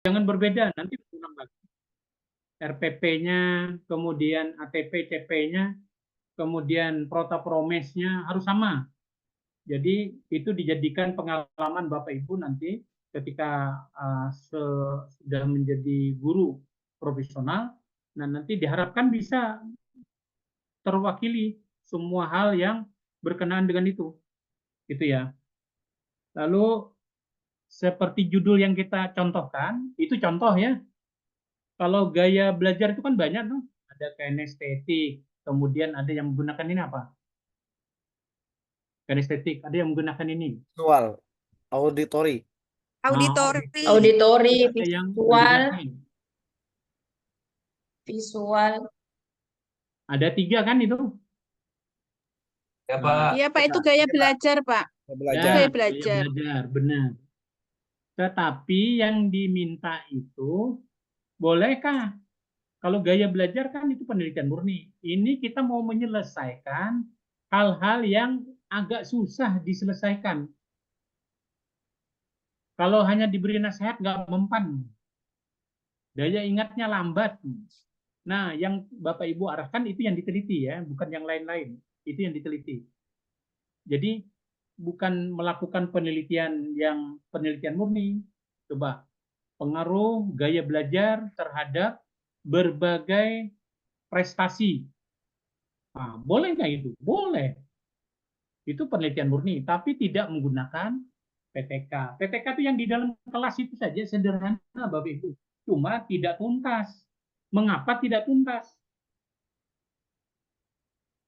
Jangan berbeda, nanti ulang lagi. RPP-nya, kemudian ATP, CP-nya, kemudian Prota-Promesnya harus sama. Jadi itu dijadikan pengalaman Bapak Ibu nanti ketika sudah menjadi guru profesional. Nah, nanti diharapkan bisa terwakili semua hal yang berkenaan dengan itu. Gitu ya. Lalu seperti judul yang kita contohkan, itu contoh ya. Kalau gaya belajar itu kan banyak tuh. Ada kinestetik, kemudian ada yang menggunakan ini apa? Kinestetik, ada yang menggunakan ini. Visual, auditory. Auditori. Auditori, Ada yang visual, mendengarkan. visual. Ada 3 kan itu? Ya, Pak. Iya, Pak, itu gaya belajar, Pak. Belajar. Gaya Ya, belajar. belajar, benar. Tetapi yang diminta itu, bolehkah? Kalau gaya belajar kan itu penelitian murni. Ini kita mau menyelesaikan hal-hal yang agak susah diselesaikan. Kalau hanya diberi nasihat nggak mempan. Daya ingatnya lambat. Nah, yang Bapak Ibu arahkan itu yang diteliti ya, bukan yang lain-lain. Itu yang diteliti. Jadi bukan melakukan penelitian murni. Coba pengaruh gaya belajar terhadap berbagai prestasi. Nah, boleh nggak itu? Boleh. Itu penelitian murni, tapi tidak menggunakan PTK. PTK itu yang di dalam kelas itu saja sederhana, Bapak Ibu. Cuma tidak tuntas. Mengapa tidak tuntas?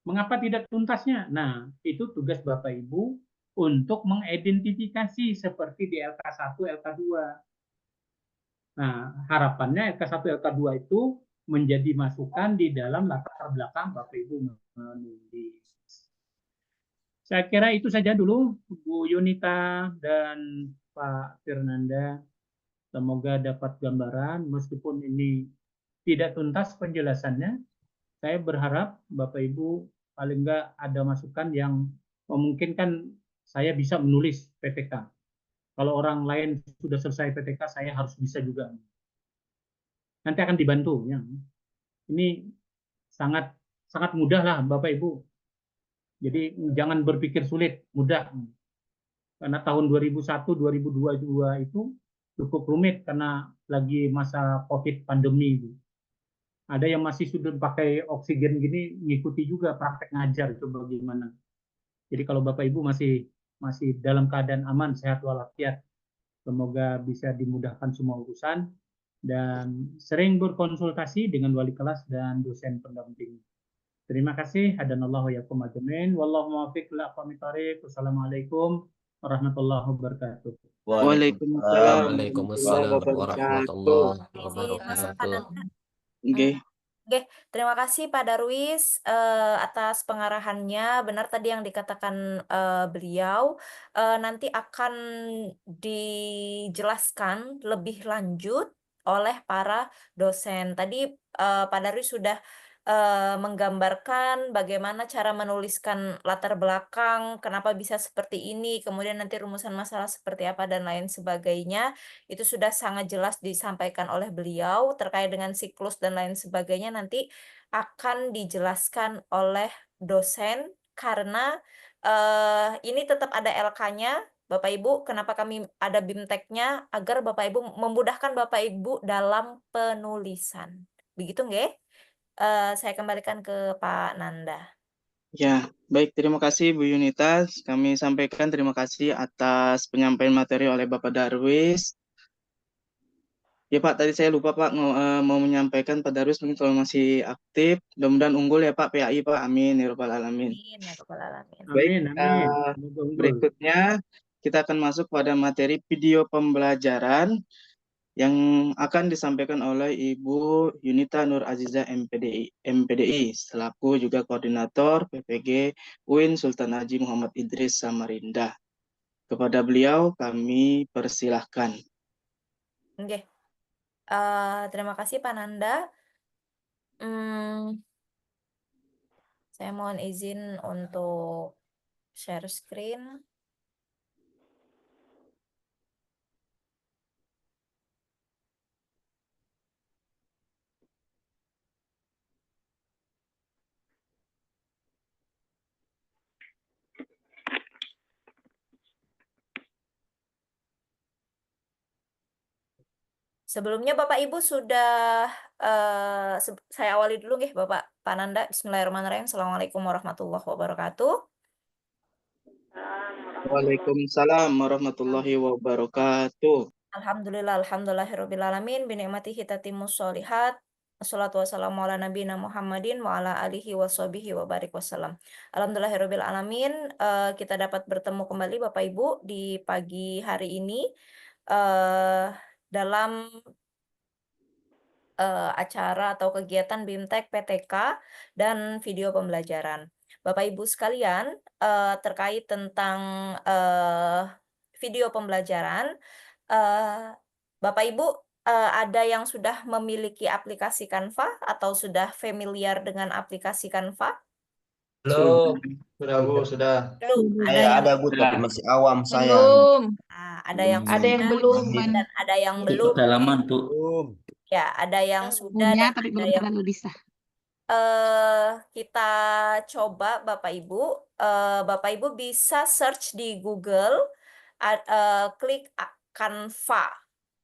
Mengapa tidak tuntasnya? Nah, itu tugas Bapak Ibu untuk mengidentifikasi seperti di LK1, LK2. Nah, harapannya LK1, LK2 itu menjadi masukan di dalam latar belakang Bapak Ibu menulis. Saya kira itu saja dulu, Bu Yunita dan Pak Firnanda. Semoga dapat gambaran, meskipun ini tidak tuntas penjelasannya. Saya berharap Bapak Ibu paling enggak ada masukan yang memungkinkan saya bisa menulis PTK. Kalau orang lain sudah selesai PTK, saya harus bisa juga. Nanti akan dibantu. Ya. Ini sangat sangat mudah lah Bapak Ibu. Jadi jangan berpikir sulit, mudah. Karena tahun 2001, 2022 itu cukup rumit karena lagi masa COVID pandemi. Ada yang masih sudah pakai oksigen gini, ngikuti juga praktek ngajar, coba gimana. Jadi kalau Bapak Ibu masih masih dalam keadaan aman, sehat walafiat, semoga bisa dimudahkan semua urusan dan sering berkonsultasi dengan wali kelas dan dosen pendamping. Terima kasih. Hadanallahu yakum ajmain. Wallahu muwaffiq ila aqwamit thoriq. Wassalamualaikum warahmatullahi wabarakatuh. Waalaikumsalam Waalaikumsalam warahmatullahi wabarakatuh. Oke. Oke, terima kasih Pak Darwis atas pengarahannya. Benar tadi yang dikatakan beliau, nanti akan dijelaskan lebih lanjut oleh para dosen. Tadi Pak Darwis sudah menggambarkan bagaimana cara menuliskan latar belakang, kenapa bisa seperti ini, kemudian nanti rumusan masalah seperti apa dan lain sebagainya. Itu sudah sangat jelas disampaikan oleh beliau terkait dengan siklus dan lain sebagainya nanti akan dijelaskan oleh dosen karena ini tetap ada LK-nya Bapak Ibu. Kenapa kami ada BIMTEK-nya agar Bapak Ibu memudahkan Bapak Ibu dalam penulisan. Begitu nggih? Saya kembalikan ke Pak Nanda. Ya, baik. Terima kasih Bu Yunita. Kami sampaikan terima kasih atas penyampaian materi oleh Bapak Darwis. Ya Pak, tadi saya lupa Pak mau menyampaikan Pak Darwis mungkin kalau masih aktif. Mudah-mudahan unggul ya Pak PAI Pak. Amin ya Rabbal Alamin. Amin ya Rabbal Alamin. Baik, Amin. berikutnya kita akan masuk pada materi video pembelajaran yang akan disampaikan oleh Ibu Yunita Nur Aziza MPDI selaku juga koordinator PPG UIN Sultan Haji Muhammad Idris Samarinda. Kepada beliau kami persilahkan. Oke. Terima kasih Pak Nanda. Saya mohon izin untuk share screen. Sebelumnya Bapak Ibu sudah saya awali dulu nggih Bapak Pananda. Bismillahirrahmanirrahim. Assalamualaikum warahmatullahi wabarakatuh. Waalaikumsalam warahmatullahi wabarakatuh. Alhamdulillahirabbil alamin bi ni'matihi tatimmus sholihat. Wassalatu wassalamu ala nabiyina Muhammadin wa ala alihi washabihi wa barik wasallam. Alhamdulillahirabbil alamin, kita dapat bertemu kembali Bapak Ibu di pagi hari ini dalam acara atau kegiatan BIMTEK PTK dan video pembelajaran. Bapak Ibu sekalian, terkait tentang video pembelajaran, Bapak Ibu ada yang sudah memiliki aplikasi Canva atau sudah familiar dengan aplikasi Canva? Belum. Sudah Bu, sudah. Belum. Saya ada Bu, tapi masih awam saya. Belum. Nah, ada yang Ada yang sudah belum. dan ada yang belum. Pedalaman, Bu. Belum. Ya, ada yang sudah Punya dan tapi ada belum yang terlalu bisa. kita coba Bapak Ibu. Bapak Ibu bisa search di Google, klik Canva.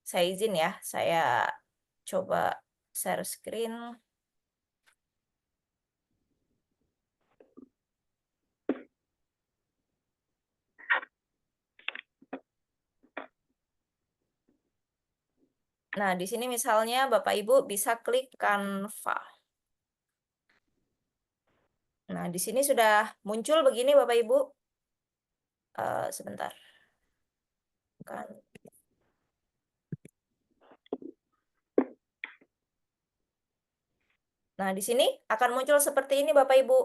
Saya izin ya, saya coba share screen. Nah, di sini misalnya Bapak Ibu bisa klik Canva. Nah, di sini sudah muncul begini Bapak Ibu. Sebentar. Nah, di sini akan muncul seperti ini Bapak Ibu.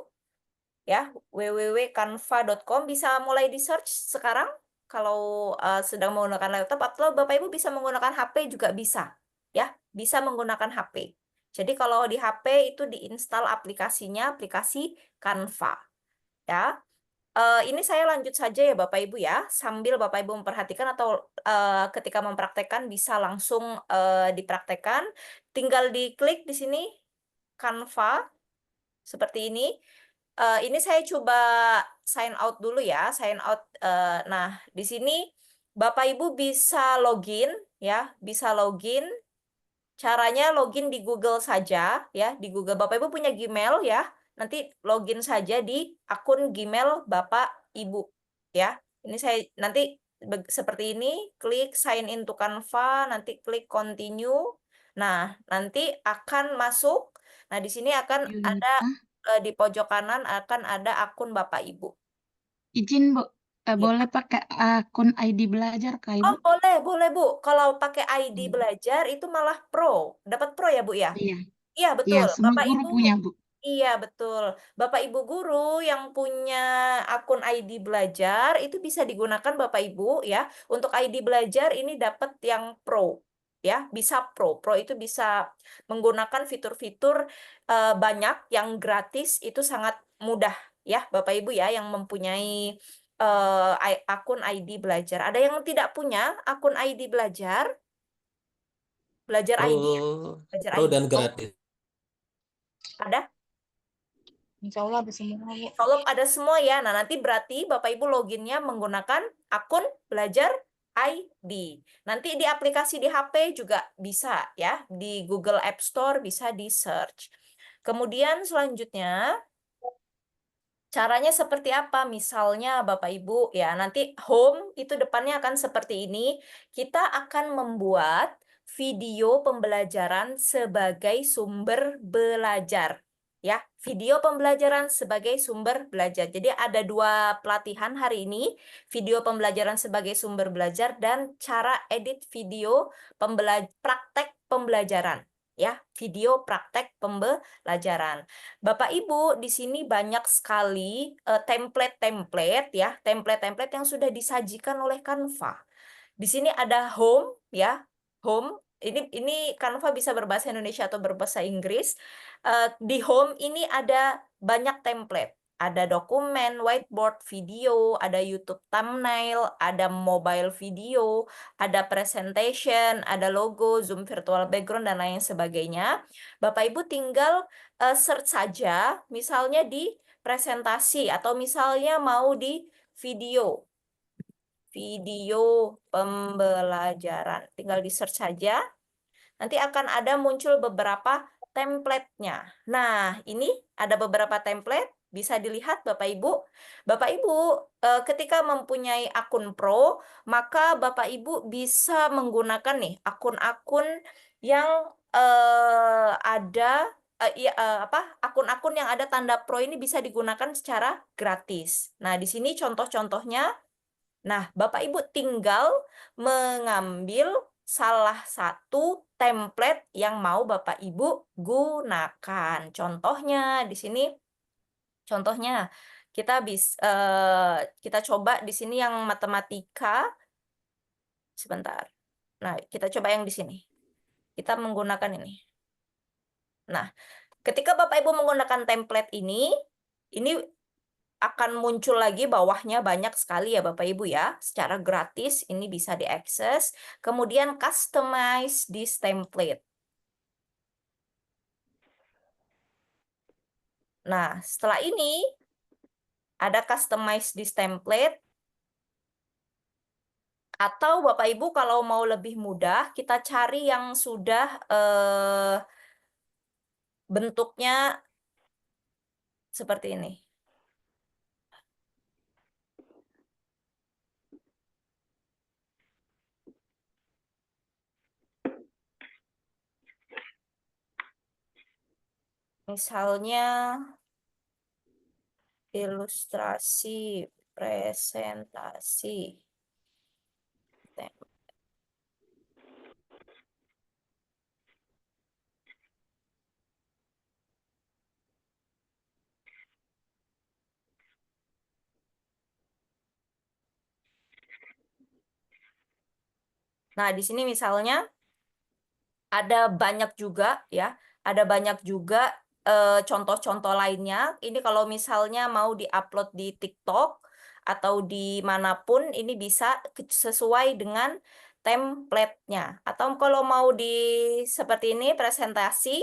Ya, www.canva.com bisa mulai di search sekarang kalau sedang menggunakan laptop, atau Bapak Ibu bisa menggunakan HP juga bisa. Ya, bisa menggunakan HP. Jadi kalau di HP itu diinstal aplikasinya, aplikasi Canva. Ya. Ini saya lanjut saja ya Bapak Ibu ya, sambil Bapak Ibu memperhatikan atau ketika mempraktekkan bisa langsung dipraktekkan. Tinggal diklik di sini Canva seperti ini. Ini saya coba sign out dulu ya, sign out. Nah, di sini Bapak Ibu bisa login ya, bisa login. Caranya login di Google saja ya, di Google. Bapak Ibu punya Gmail ya. Nanti login saja di akun Gmail Bapak Ibu ya. Ini saya nanti seperti ini, klik sign in to Canva, nanti klik continue. Nah, nanti akan masuk. Nah, di sini akan ada di pojok kanan akan ada akun Bapak Ibu. Izin Bu, boleh pakai akun ID belajar Kak Ibu? Oh, boleh Bu. Kalau pakai ID belajar itu malah pro. Dapat pro ya Bu ya? Iya. Iya, Iya, betul. semua Bapak guru Ibu punya Bu. Iya, betul. Bapak Ibu guru yang punya akun ID belajar itu bisa digunakan Bapak Ibu ya. Untuk ID belajar ini dapat yang pro ya, bisa pro. Pro itu bisa menggunakan fitur-fitur banyak yang gratis, itu sangat mudah ya Bapak Ibu ya yang mempunyai akun ID belajar. Ada yang tidak punya akun ID belajar? Belajar ID ya? Belajar Pro ID. dan gratis. Ada? Insya Allah ada semua Bu. Kalau ada semua ya, nah nanti berarti Bapak Ibu loginnya menggunakan akun belajar ID. Nanti di aplikasi di HP juga bisa ya, di Google App Store bisa di search. Kemudian selanjutnya, caranya seperti apa? Misalnya Bapak Ibu ya, nanti home itu depannya akan seperti ini. Kita akan membuat video pembelajaran sebagai sumber belajar. Ya, video pembelajaran sebagai sumber belajar. Jadi ada 2 pelatihan hari ini, video pembelajaran sebagai sumber belajar dan cara edit video praktek pembelajaran. Ya, video praktek pembelajaran. Bapak Ibu, di sini banyak sekali template-template ya, template-template yang sudah disajikan oleh Canva. Di sini ada home ya, home. Ini Canva bisa berbahasa Indonesia atau berbahasa Inggris. Di home ini ada banyak template. Ada dokumen, whiteboard, video, ada YouTube thumbnail, ada mobile video, ada presentation, ada logo, Zoom virtual background, dan lain sebagainya. Bapak Ibu tinggal search saja, misalnya di presentasi atau misalnya mau di video. Video pembelajaran. Tinggal di search saja. nanti akan ada muncul beberapa template-nya. Nah, ini ada beberapa template, bisa dilihat Bapak Ibu. Bapak Ibu, ketika mempunyai akun Pro, maka Bapak Ibu bisa menggunakan nih akun-akun yang ada akun-akun yang ada tanda Pro ini bisa digunakan secara gratis. Nah, di sini contoh-contohnya. Nah, Bapak Ibu tinggal mengambil salah satu template yang mau Bapak Ibu gunakan. Contohnya di sini, contohnya kita coba di sini yang matematika. Sebentar. Nah, kita coba yang di sini. Kita menggunakan ini. Nah, ketika Bapak Ibu menggunakan template ini akan muncul lagi bawahnya banyak sekali ya Bapak Ibu ya. Secara gratis ini bisa diakses. Kemudian customize this template. Nah, setelah ini ada customize this template. Atau Bapak Ibu kalau mau lebih mudah, kita cari yang sudah bentuknya seperti ini. Misalnya ilustrasi presentasi. Nah, di sini misalnya ada banyak juga ya, ada banyak juga contoh-contoh lainnya. Ini kalau misalnya mau diupload di TikTok atau dimanapun, ini bisa sesuai dengan template-nya. Atau kalau mau di seperti ini presentasi,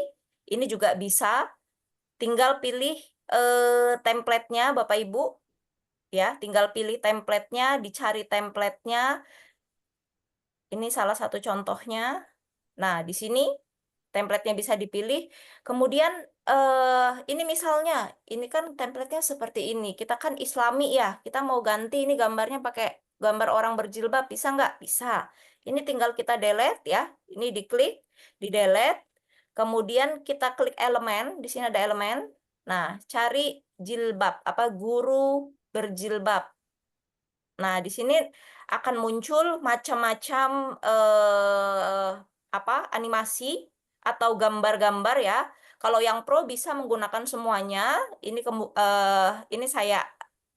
ini juga bisa. Tinggal pilih template-nya Bapak Ibu, ya. Tinggal pilih template-nya, dicari template-nya. Ini salah satu contohnya. Nah, di sini template-nya bisa dipilih. Kemudian ini misalnya, ini kan template-nya seperti ini. Kita kan Islami ya, kita mau ganti ini gambarnya pakai gambar orang berjilbab, bisa nggak? Bisa. Ini tinggal kita delete ya. Ini diklik, di delete. Kemudian kita klik elemen, di sini ada elemen. Nah, cari jilbab, guru berjilbab. Nah, di sini akan muncul macam-macam animasi atau gambar-gambar ya. Kalau yang Pro bisa menggunakan semuanya. Ini saya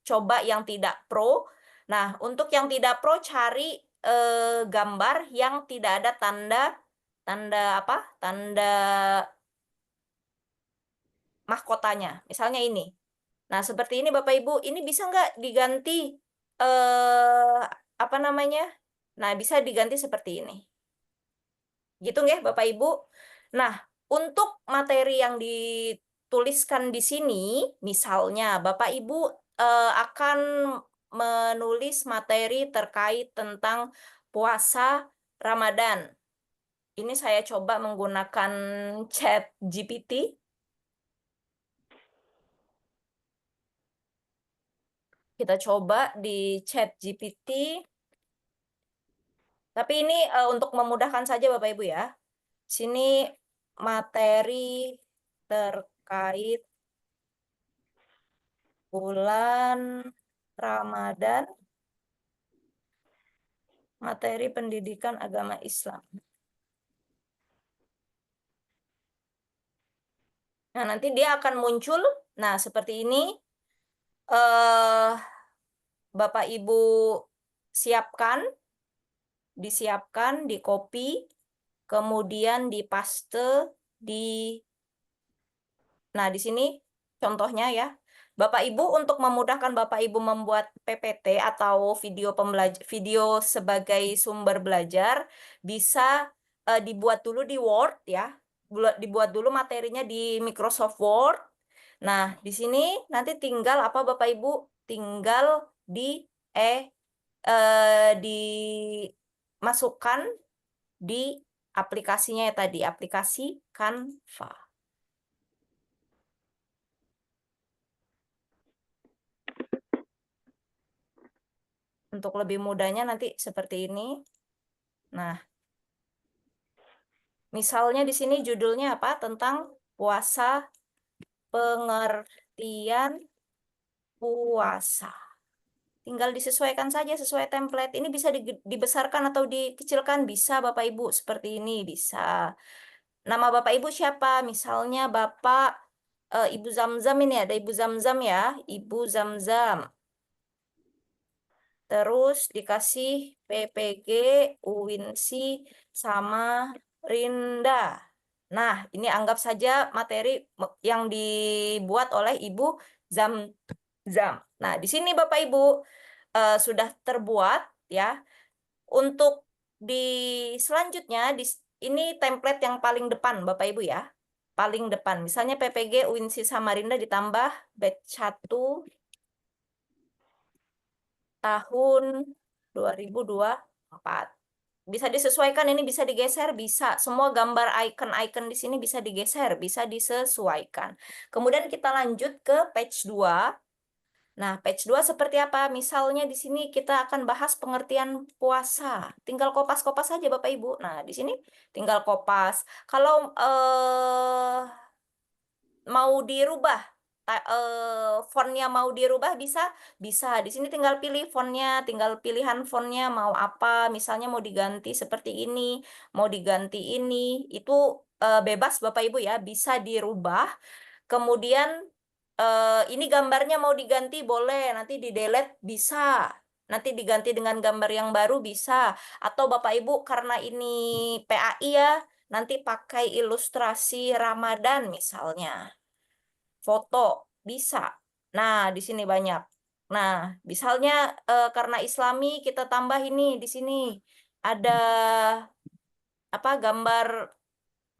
coba yang tidak Pro. Nah, untuk yang tidak Pro cari gambar yang tidak ada tanda mahkotanya. Misalnya ini. Nah, seperti ini Bapak Ibu, ini bisa nggak diganti Nah, bisa diganti seperti ini. Gitu nggih Bapak Ibu. Nah, untuk materi yang dituliskan di sini, misalnya Bapak Ibu akan menulis materi terkait tentang puasa Ramadan. Ini saya coba menggunakan chat GPT. Kita coba di chat GPT. Tapi ini untuk memudahkan saja Bapak Ibu ya. Sini materi terkait bulan Ramadan, materi pendidikan agama Islam. Nah, nanti dia akan muncul, nah seperti ini. Bapak Ibu disiapkan, di copy, kemudian dipaste di. Nah, di sini contohnya ya. Bapak Ibu untuk memudahkan Bapak Ibu membuat PPT atau video sebagai sumber belajar bisa dibuat dulu di Word ya. Dibuat dulu materinya di Microsoft Word. Nah, di sini nanti tinggal Bapak Ibu tinggal dimasukkan di aplikasinya ya tadi, aplikasi Canva. Untuk lebih mudahnya nanti seperti ini. Nah, misalnya di sini judulnya apa? Tentang puasa, pengertian puasa. Tinggal disesuaikan saja sesuai template. Ini bisa dibesarkan atau dikecilkan, bisa Bapak Ibu seperti ini, bisa. Nama Bapak Ibu siapa? Misalnya Bapak Ibu Zamzam, ini ada Ibu Zamzam ya, Ibu Zamzam. Terus dikasih PPG, Uwinsi, sama Rinda. Nah, ini anggap saja materi yang dibuat oleh Ibu Zamzam. Nah, di sini Bapak Ibu sudah terbuat ya. Untuk di selanjutnya, ini template yang paling depan Bapak Ibu ya. Paling depan. Misalnya PPG, Uwinsi, sama Rinda ditambah batch 1 tahun 2024. Bisa disesuaikan, ini bisa digeser, bisa. Semua gambar icon-icon di sini bisa digeser, bisa disesuaikan. Kemudian kita lanjut ke page 2. Nah, page 2 seperti apa? Misalnya di sini kita akan bahas pengertian puasa. Tinggal kopas-kopas saja Bapak Ibu. Nah, di sini tinggal kopas. Kalau mau dirubah, fontnya mau dirubah, bisa di sini tinggal pilih fontnya, tinggal pilihan fontnya mau apa, misalnya mau diganti seperti ini, mau diganti ini, itu bebas Bapak Ibu ya, bisa dirubah. Kemudian ini gambarnya mau diganti, boleh, nanti di delete bisa, nanti diganti dengan gambar yang baru bisa, atau Bapak Ibu karena ini PAI ya, nanti pakai ilustrasi Ramadan misalnya. Foto bisa. Nah, di sini banyak. Nah, misalnya karena Islami kita tambah ini di sini ada apa gambar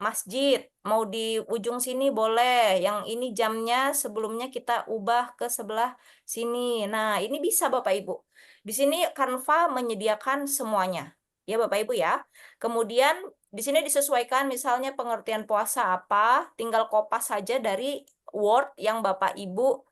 masjid. Mau di ujung sini boleh. Yang ini jamnya sebelumnya kita ubah ke sebelah sini. Nah, ini bisa Bapak Ibu. Di sini Canva menyediakan semuanya. Ya Bapak Ibu ya. Kemudian di sini disesuaikan misalnya pengertian puasa apa, tinggal kopas saja dari Word yang Bapak Ibu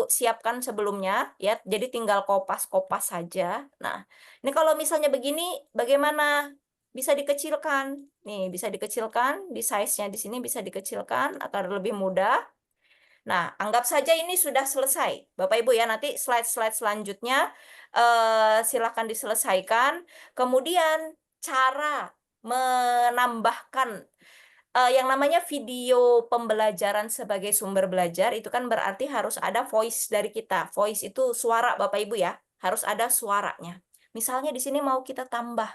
siapkan sebelumnya ya. Jadi tinggal kopas-kopas saja. Nah, ini kalau misalnya begini bagaimana? Bisa dikecilkan. Nih, bisa dikecilkan, di size-nya di sini bisa dikecilkan agar lebih mudah. Nah, anggap saja ini sudah selesai. Bapak Ibu ya, nanti slide-slide selanjutnya silakan diselesaikan. Kemudian cara menambahkan yang namanya video pembelajaran sebagai sumber belajar itu kan berarti harus ada voice dari kita. Voice itu suara Bapak Ibu ya, harus ada suaranya. Misalnya di sini mau kita tambah.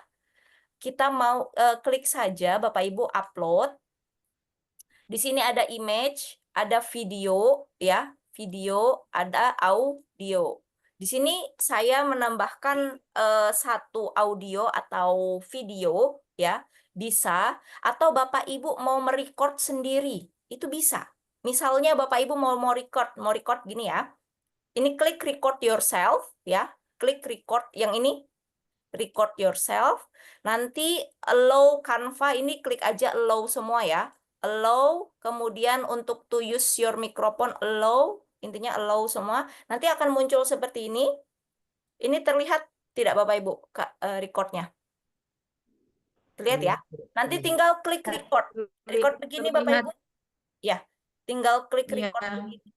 Kita mau klik saja Bapak Ibu upload. Di sini ada image, ada video ya, video, ada audio. Di sini saya menambahkan satu audio atau video ya, bisa. Atau Bapak Ibu mau merecord sendiri, itu bisa. Misalnya Bapak Ibu mau record gini ya. Ini klik record yourself ya, klik record yang ini, record yourself. Nanti allow Canva, ini klik aja allow semua ya. Allow, kemudian untuk to use your microphone allow, intinya allow semua. Nanti akan muncul seperti ini. Ini terlihat tidak Bapak Ibu recordnya? Terlihat ya? Nanti tinggal klik record. Record begini Bapak Ibu. Ya, tinggal klik record begini.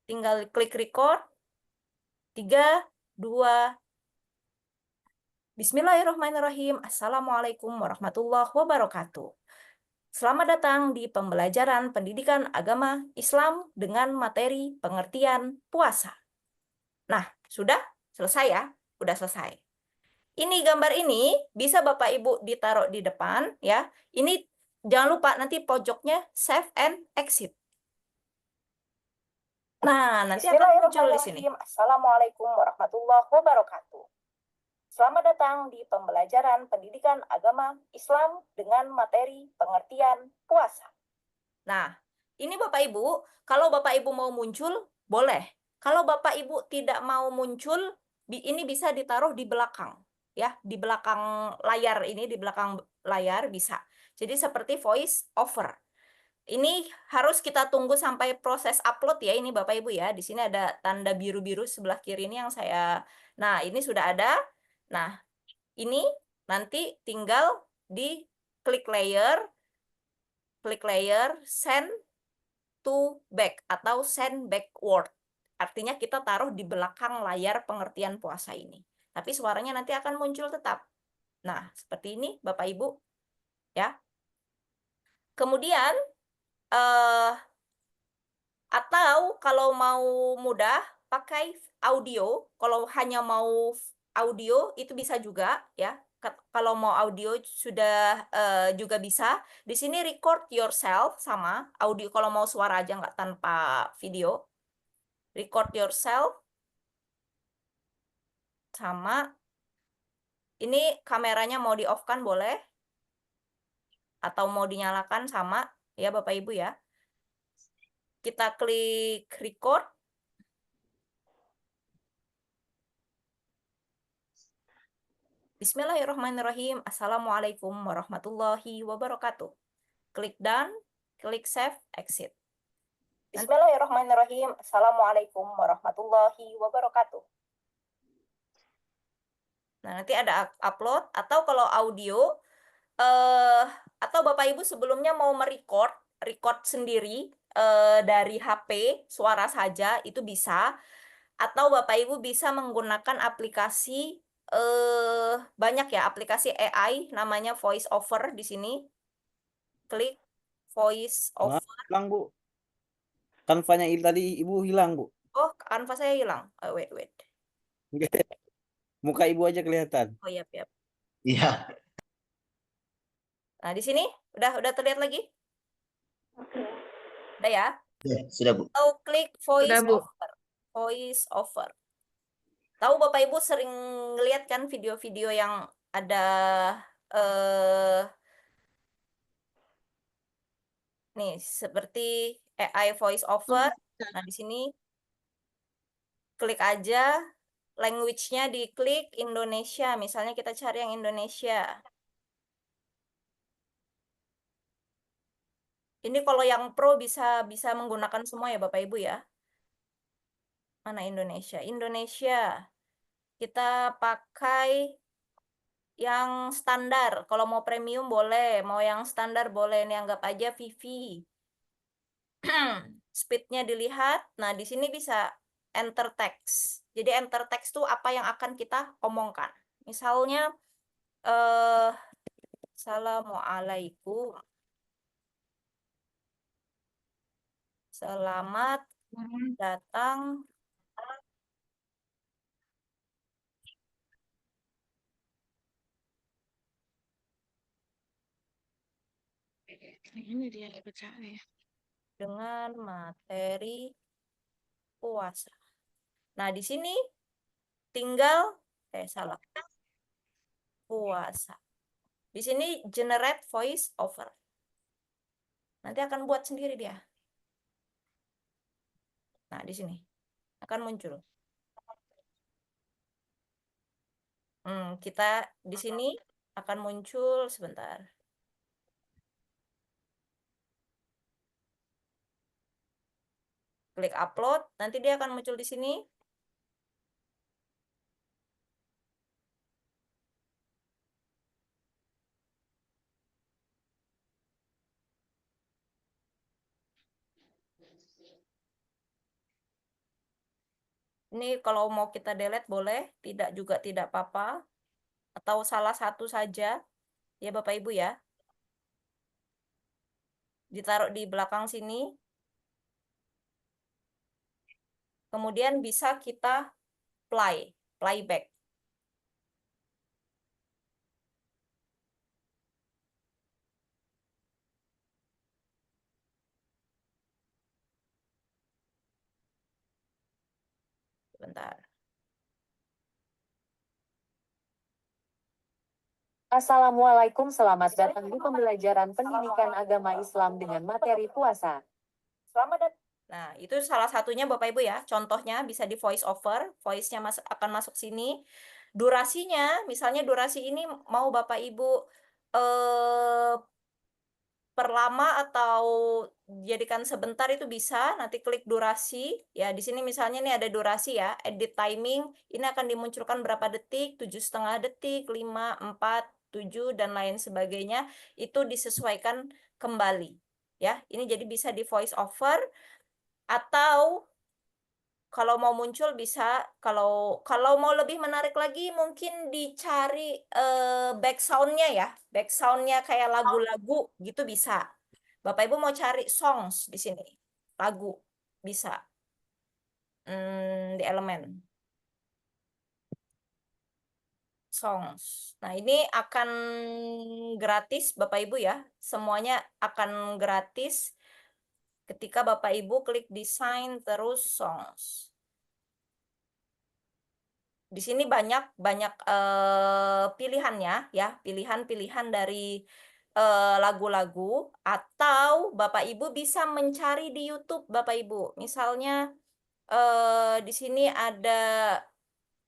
Tinggal klik record. 3, 2, Bismillahirrahmanirrahim. Assalamualaikum warahmatullahi wabarakatuh. Selamat datang di pembelajaran pendidikan agama Islam dengan materi pengertian puasa. Nah, sudah selesai ya? Udah selesai. Ini gambar ini bisa Bapak Ibu ditaruh di depan ya. Ini jangan lupa nanti pojoknya save and exit. Nah, nanti akan muncul di sini. Assalamualaikum warahmatullahi wabarakatuh. Selamat datang di pembelajaran pendidikan agama Islam dengan materi pengertian puasa. Nah, ini Bapak Ibu, kalau Bapak Ibu mau muncul, boleh. Kalau Bapak Ibu tidak mau muncul, ini bisa ditaruh di belakang. ya di belakang layar ini, di belakang layar bisa. Jadi seperti voice over. Ini harus kita tunggu sampai proses upload ya, ini Bapak Ibu ya. Di sini ada tanda biru-biru sebelah kiri ini yang saya. Nah, ini sudah ada. Nah, ini nanti tinggal di klik layer, send to back atau send backward. Artinya kita taruh di belakang layar pengertian puasa ini. Tapi suaranya nanti akan muncul tetap. Nah, seperti ini Bapak Ibu ya. Kemudian atau kalau mau mudah pakai audio, kalau hanya mau audio itu bisa juga ya. Kalau mau audio sudah juga bisa. Di sini record yourself sama audio, kalau mau suara aja nggak tanpa video. Record yourself sama ini kameranya mau di off kan boleh atau mau dinyalakan sama ya Bapak Ibu ya. Kita klik record. Bismillahirrahmanirrahim. Assalamualaikum warahmatullahi wabarakatuh. Klik done, klik save, exit. Bismillahirrahmanirrahim. Assalamualaikum warahmatullahi wabarakatuh. Nah, nanti ada upload atau kalau audio atau Bapak Ibu sebelumnya mau record sendiri dari HP suara saja itu bisa, atau Bapak Ibu bisa menggunakan aplikasi banyak ya aplikasi AI namanya voice over. Di sini klik voice over. Hilang, Bu. Kanvanya tadi Ibu hilang, Bu. Oh, kanvas saya hilang. Wait. Muka Ibu aja kelihatan. Oh iya. Iya. Nah, di sini udah terlihat lagi? Udah ya? Sudah, Bu. Atau klik voice Udah, Bu. over. Voice over. Tahu Bapak Ibu sering lihat kan video-video yang ada nih seperti AI voice over. Nah, di sini klik aja language-nya, diklik Indonesia. Misalnya kita cari yang Indonesia. Ini kalau yang pro bisa menggunakan semua ya Bapak Ibu ya. Mana Indonesia? Indonesia. Kita pakai yang standar. Kalau mau premium boleh, mau yang standar boleh. Ini anggap aja Vivi. Speednya dilihat. Nah, di sini bisa enter text. Jadi enter text itu apa yang akan kita omongkan. Misalnya, Assalamualaikum. Selamat datang Ini dia baca ya. dengan materi puasa. Nah, di sini tinggal salah. Puasa. Di sini generate voice over. Nanti akan buat sendiri dia. Nah, di sini akan muncul. Kita di sini akan muncul sebentar. Klik upload, nanti dia akan muncul di sini. Ini kalau mau kita delete boleh, tidak juga tidak apa-apa. Atau salah satu saja, ya Bapak Ibu ya. Ditaruh di belakang sini. Kemudian bisa kita playback. Bentar. Assalamualaikum, selamat datang di pembelajaran pendidikan agama Islam dengan materi puasa. Selamat datang. Nah, itu salah satunya Bapak Ibu ya. Contohnya bisa di voice over, voice-nya akan masuk sini. Durasinya, misalnya durasi ini mau Bapak Ibu perlama atau jadikan sebentar itu bisa, nanti klik durasi. Ya, di sini misalnya nih ada durasi ya, edit timing, ini akan dimunculkan berapa detik, 7,5 detik, 5, 4, 7, dan lain sebagainya. Itu disesuaikan kembali. Ya, ini jadi bisa di voice over, atau kalau mau muncul bisa, kalau mau lebih menarik lagi mungkin dicari back sound-nya ya. Back sound-nya kayak lagu-lagu gitu bisa. Bapak Ibu mau cari songs di sini. Lagu bisa. Di elemen songs. Nah, ini akan gratis Bapak Ibu ya. Semuanya akan gratis ketika Bapak Ibu klik desain terus songs. Di sini banyak pilihannya ya, pilihan-pilihan dari lagu-lagu, atau Bapak Ibu bisa mencari di YouTube Bapak Ibu. Misalnya di sini ada,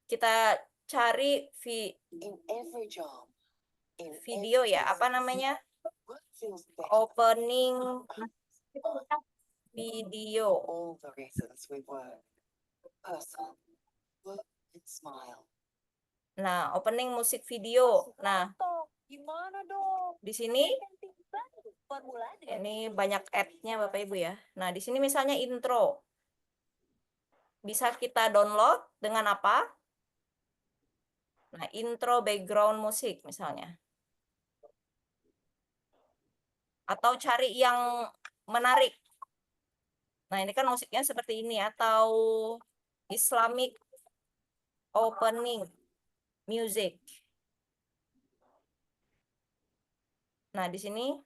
kita cari video ya, apa namanya? Opening video. Nah, opening musik video. Nah, di sini ini banyak ad-nya Bapak Ibu ya. Nah, di sini misalnya intro. Bisa kita download dengan apa? Nah, intro background musik misalnya. Atau cari yang menarik. Nah, ini kan musiknya seperti ini, atau Islamic opening music. Nah, di sini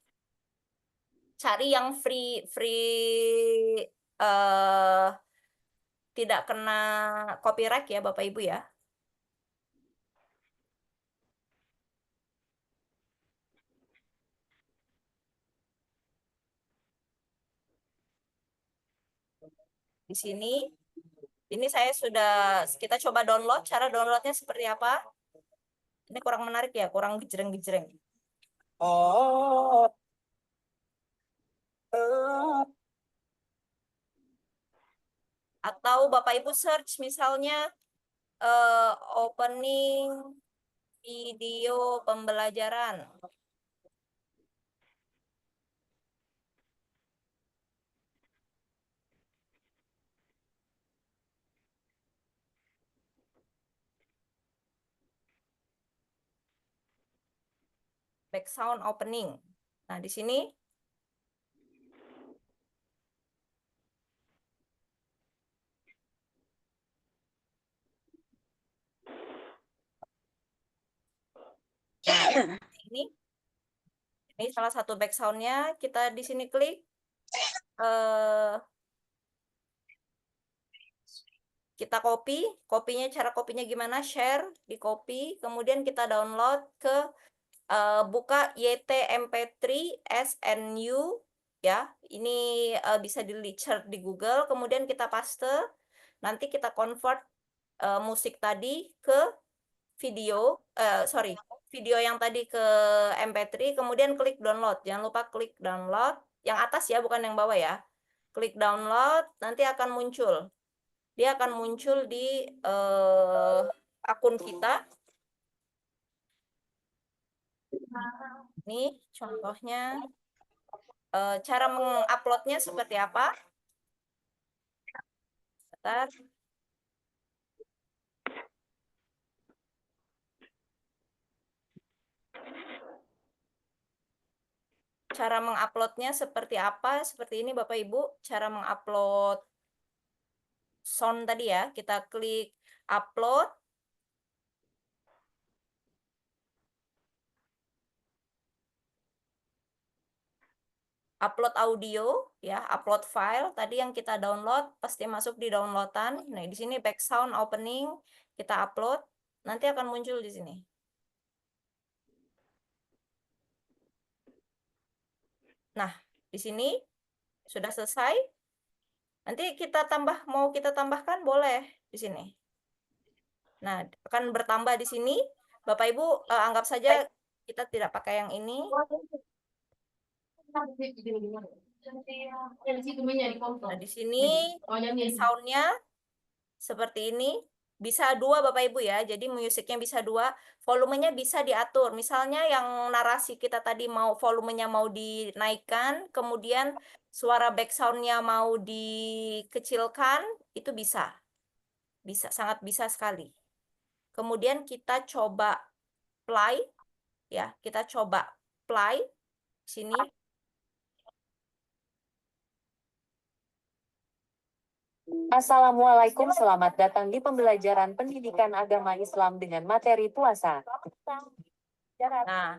cari yang tidak kena copyright ya Bapak Ibu ya. Di sini, ini kita coba download. Cara downloadnya seperti apa? Ini kurang menarik ya, kurang gejreng-gejreng. Atau Bapak Ibu search misalnya opening video pembelajaran. Back sound opening. Nah, di sini ini salah satu back sound-nya. Kita di sini klik. Kita copy. Cara kopinya gimana? Share, di copy. Kemudian kita download ke buka YTMP3 SNU ya. Ini bisa di-search di Google. Kemudian kita paste. Nanti kita convert musik tadi ke video, video yang tadi ke MP3, kemudian klik download. Jangan lupa klik download, yang atas ya, bukan yang bawah ya. Klik download, nanti akan muncul. Dia akan muncul di akun kita. Ini contohnya. Cara menguploadnya seperti apa? Bentar. Cara menguploadnya seperti apa? Seperti ini Bapak Ibu, cara mengupload sound tadi ya. Kita klik upload. Upload audio ya, upload file tadi yang kita download pasti masuk di downloadan. Nah, di sini back sound opening kita upload, nanti akan muncul di sini. Nah, di sini sudah selesai. Nanti kita mau kita tambahkan boleh di sini. Nah, akan bertambah di sini. Bapak Ibu anggap saja kita tidak pakai yang ini. Nah, di sini soundnya seperti ini. Bisa 2 Bapak Ibu ya, jadi musiknya bisa 2, volumenya bisa diatur. Misalnya yang narasi kita tadi mau volumenya mau dinaikkan, kemudian suara backsound-nya mau dikecilkan, itu bisa. Bisa, sangat bisa sekali. Kemudian kita coba play, ya, kita coba play sini. Assalamualaikum, selamat datang di pembelajaran pendidikan agama Islam dengan materi puasa. Nah,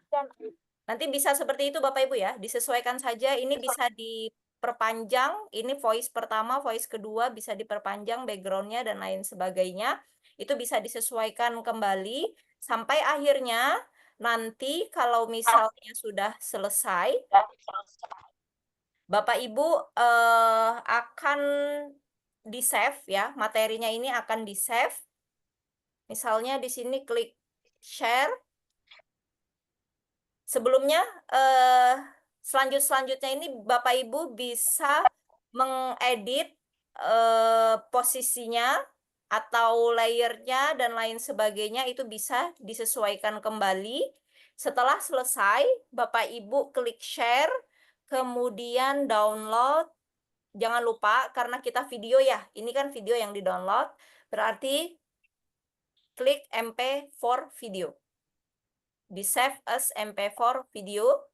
nanti bisa seperti itu Bapak Ibu ya, disesuaikan saja. Ini bisa diperpanjang, ini voice pertama, voice kedua bisa diperpanjang backgroundnya dan lain sebagainya. Itu bisa disesuaikan kembali sampai akhirnya nanti kalau misalnya sudah selesai, Bapak Ibu akan di-save ya, materinya ini akan di-save. Misalnya di sini klik share. Sebelumnya selanjutnya ini Bapak Ibu bisa mengedit posisinya atau layernya dan lain sebagainya, itu bisa disesuaikan kembali. Setelah selesai, Bapak Ibu klik share, kemudian download. Jangan lupa karena kita video ya, ini kan video yang di-download, berarti klik MP4 video. Di save as MP4 video,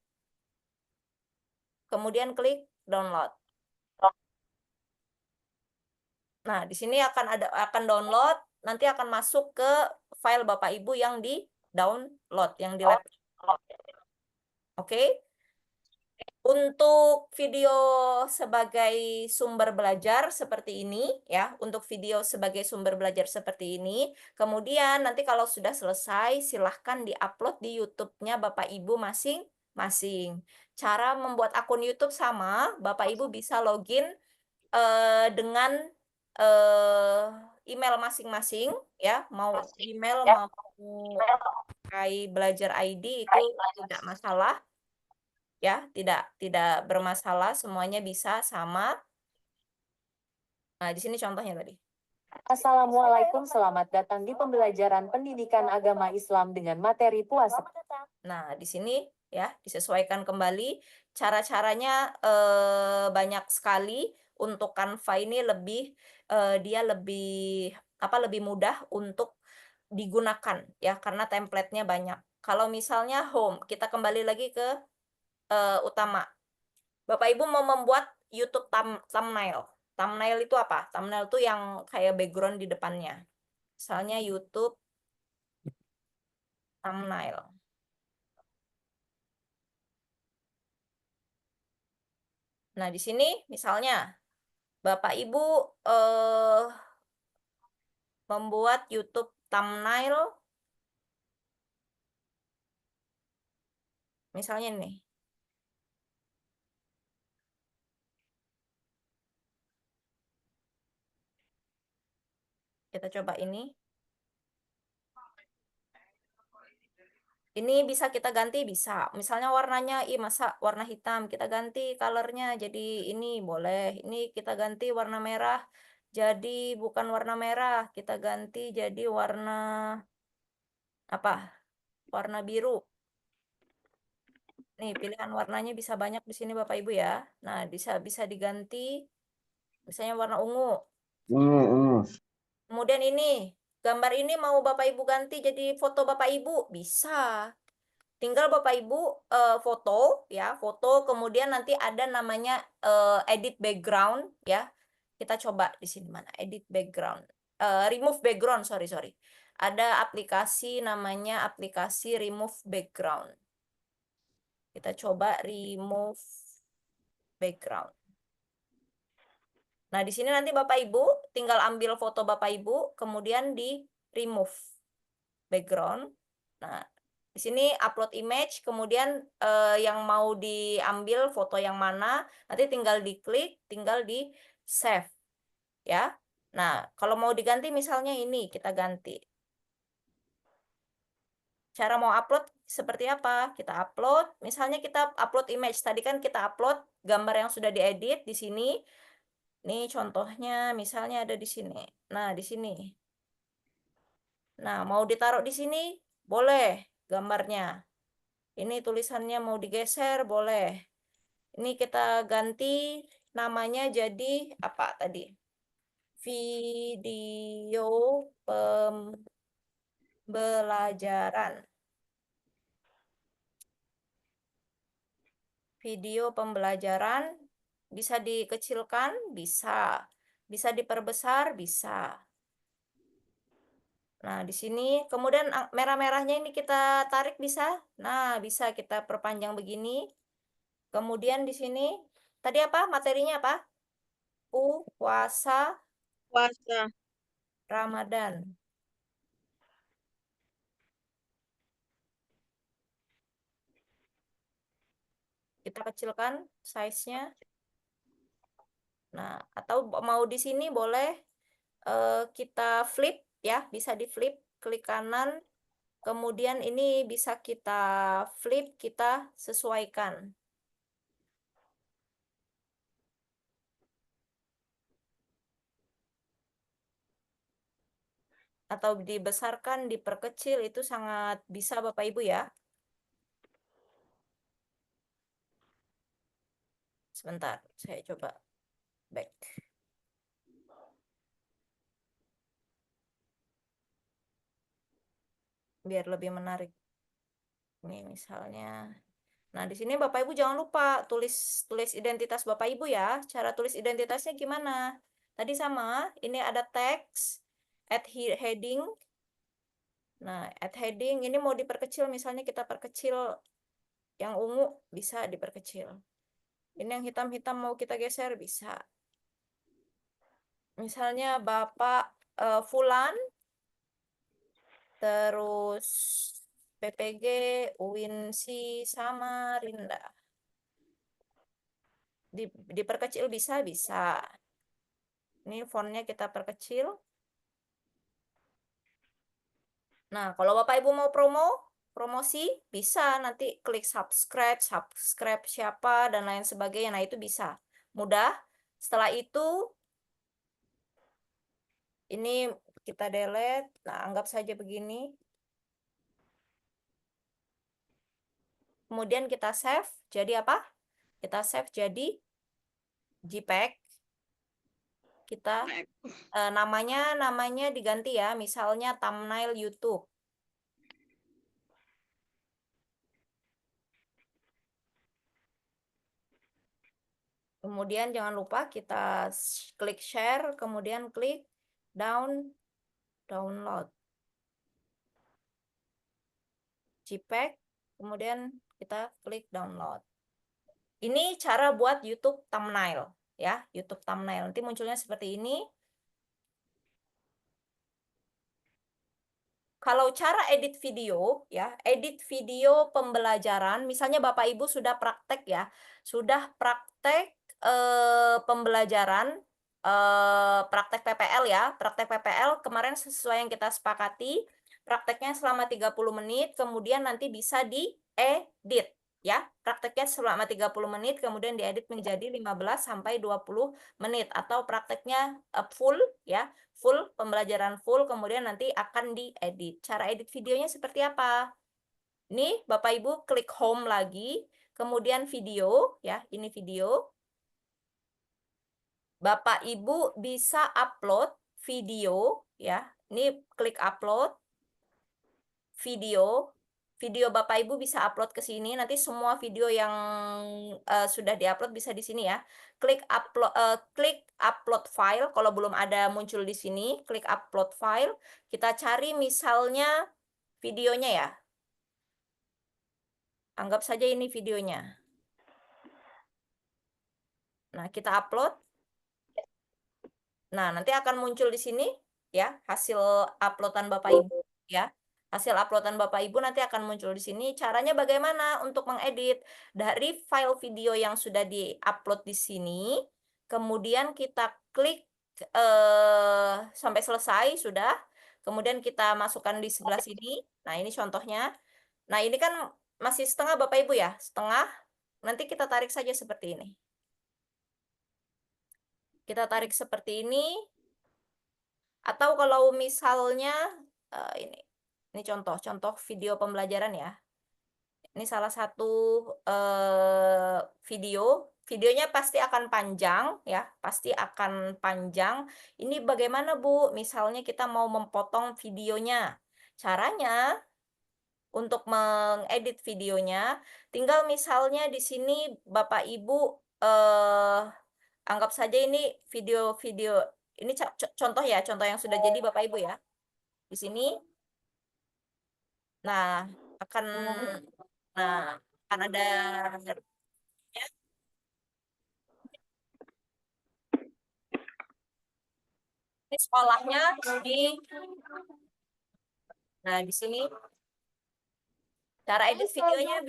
kemudian klik download. Nah, di sini akan download, nanti akan masuk ke file Bapak Ibu yang di download, yang di laptop. Oke. Untuk video sebagai sumber belajar seperti ini ya, untuk video sebagai sumber belajar seperti ini. Kemudian nanti kalau sudah selesai silahkan diupload di YouTube-nya Bapak Ibu masing-masing. Cara membuat akun YouTube sama, Bapak Ibu bisa login dengan email masing-masing ya, mau email mau pakai belajar ID itu tidak masalah. Ya, tidak bermasalah, semuanya bisa sama. Nah, di sini contohnya tadi. Assalamualaikum, selamat datang di pembelajaran pendidikan agama Islam dengan materi puasa. Nah, di sini ya disesuaikan kembali. Cara-caranya banyak sekali. Untuk Canva ini dia lebih mudah untuk digunakan ya, karena template-nya banyak. Kalau misalnya home, kita kembali lagi ke utama. Bapak Ibu mau membuat YouTube thumbnail. Thumbnail itu apa? Thumbnail itu yang kayak background di depannya. Misalnya YouTube thumbnail. Nah, di sini misalnya Bapak Ibu membuat YouTube thumbnail. Misalnya nih. Kita coba ini. Ini bisa kita ganti, bisa. Misalnya warnanya, masa warna hitam, kita ganti colornya jadi ini boleh. Ini kita ganti warna merah, jadi bukan warna merah. Kita ganti jadi warna apa? Warna biru. Nih, pilihan warnanya bisa banyak di sini Bapak Ibu ya. Nah, bisa diganti, misalnya warna ungu. Kemudian ini, gambar ini mau Bapak Ibu ganti jadi foto Bapak Ibu, bisa. Tinggal Bapak Ibu foto ya, foto, kemudian nanti ada namanya edit background ya. Kita coba di sini mana edit background. Remove background, sorry. Ada aplikasi namanya aplikasi remove background. Kita coba remove background. Nah, di sini nanti Bapak Ibu tinggal ambil foto Bapak Ibu, kemudian di remove background. Nah, di sini upload image, kemudian yang mau diambil foto yang mana, nanti tinggal diklik, tinggal di save. Ya. Nah, kalau mau diganti misalnya ini, kita ganti. Cara mau upload seperti apa? Kita upload, misalnya kita upload image. Tadi kan kita upload gambar yang sudah diedit di sini. Nih contohnya misalnya ada di sini. Nah, di sini. Nah, mau ditaruh di sini boleh gambarnya. Ini tulisannya mau digeser boleh. Ini kita ganti namanya jadi apa tadi? Video pembelajaran. Video pembelajaran bisa dikecilkan, bisa. Bisa diperbesar, bisa. Nah, di sini kemudian merah-merahnya ini kita tarik bisa. Nah, bisa kita perpanjang begini. Kemudian di sini tadi apa? Materinya apa? Puasa Ramadan. Kita kecilkan size-nya. Nah, atau mau di sini boleh kita flip ya, bisa di flip, klik kanan. Kemudian ini bisa kita flip, kita sesuaikan. Atau dibesarkan, diperkecil, itu sangat bisa Bapak Ibu ya. Sebentar, saya coba back. Biar lebih menarik. Ini misalnya. Nah, di sini Bapak Ibu jangan lupa tulis identitas Bapak Ibu ya. Cara tulis identitasnya gimana? Tadi sama, ini ada teks, add heading. Nah, add heading ini mau diperkecil, misalnya kita perkecil yang ungu, bisa diperkecil. Ini yang hitam-hitam mau kita geser, bisa. Misalnya Bapak Fulan, terus PPG UINSI Samarinda. Diperkecil bisa. Ini fontnya kita perkecil. Nah, kalau Bapak Ibu mau promosi, bisa nanti klik subscribe siapa, dan lain sebagainya. Nah, itu bisa. Mudah. Setelah itu, ini kita delete. Nah, anggap saja begini. Kemudian kita save. Jadi apa? Kita save jadi JPEG. Kita namanya diganti ya, misalnya thumbnail YouTube. Kemudian jangan lupa kita klik share, kemudian klik download JPEG, kemudian kita klik download. Ini cara buat YouTube thumbnail ya, YouTube thumbnail. Nanti munculnya seperti ini. Kalau cara edit video ya, edit video pembelajaran, misalnya Bapak Ibu sudah praktek ya, sudah praktek pembelajaran, praktek PPL ya, praktek PPL kemarin sesuai yang kita sepakati, prakteknya selama 30 menit, kemudian nanti bisa diedit ya, prakteknya selama 30 menit, kemudian diedit menjadi 15 sampai 20 menit, atau prakteknya full ya, full, pembelajaran full, kemudian nanti akan diedit. Cara edit videonya seperti apa? Ini Bapak Ibu klik home lagi, kemudian video ya, ini video. Bapak Ibu bisa upload video ya. Ini klik upload video. Video Bapak Ibu bisa upload ke sini. Nanti semua video yang sudah diupload bisa di sini ya. Klik upload file. Kalau belum ada muncul di sini, klik upload file. Kita cari misalnya videonya ya. Anggap saja ini videonya. Nah, kita upload. Nah, nanti akan muncul di sini ya hasil uploadan Bapak Ibu ya. Hasil uploadan Bapak Ibu nanti akan muncul di sini. Caranya bagaimana untuk mengedit? Dari file video yang sudah di-upload di sini, kemudian kita klik sampai selesai sudah. kemudian kita masukkan di sebelah sini. Nah, ini contohnya. Nah, ini kan masih setengah Bapak Ibu ya, setengah. Nanti kita tarik saja seperti ini. Kita tarik seperti ini. Atau kalau misalnya ini contoh video pembelajaran ya. Ini salah satu videonya pasti akan panjang ya, pasti akan panjang. Ini bagaimana Bu? Misalnya kita mau memotong videonya. Caranya untuk mengedit videonya, tinggal misalnya di sini Bapak Ibu anggap saja ini video-video ini contoh ya, contoh yang sudah jadi Bapak Ibu ya. Di sini. Nah, akan ada ini sekolahnya di sini cara edit videonya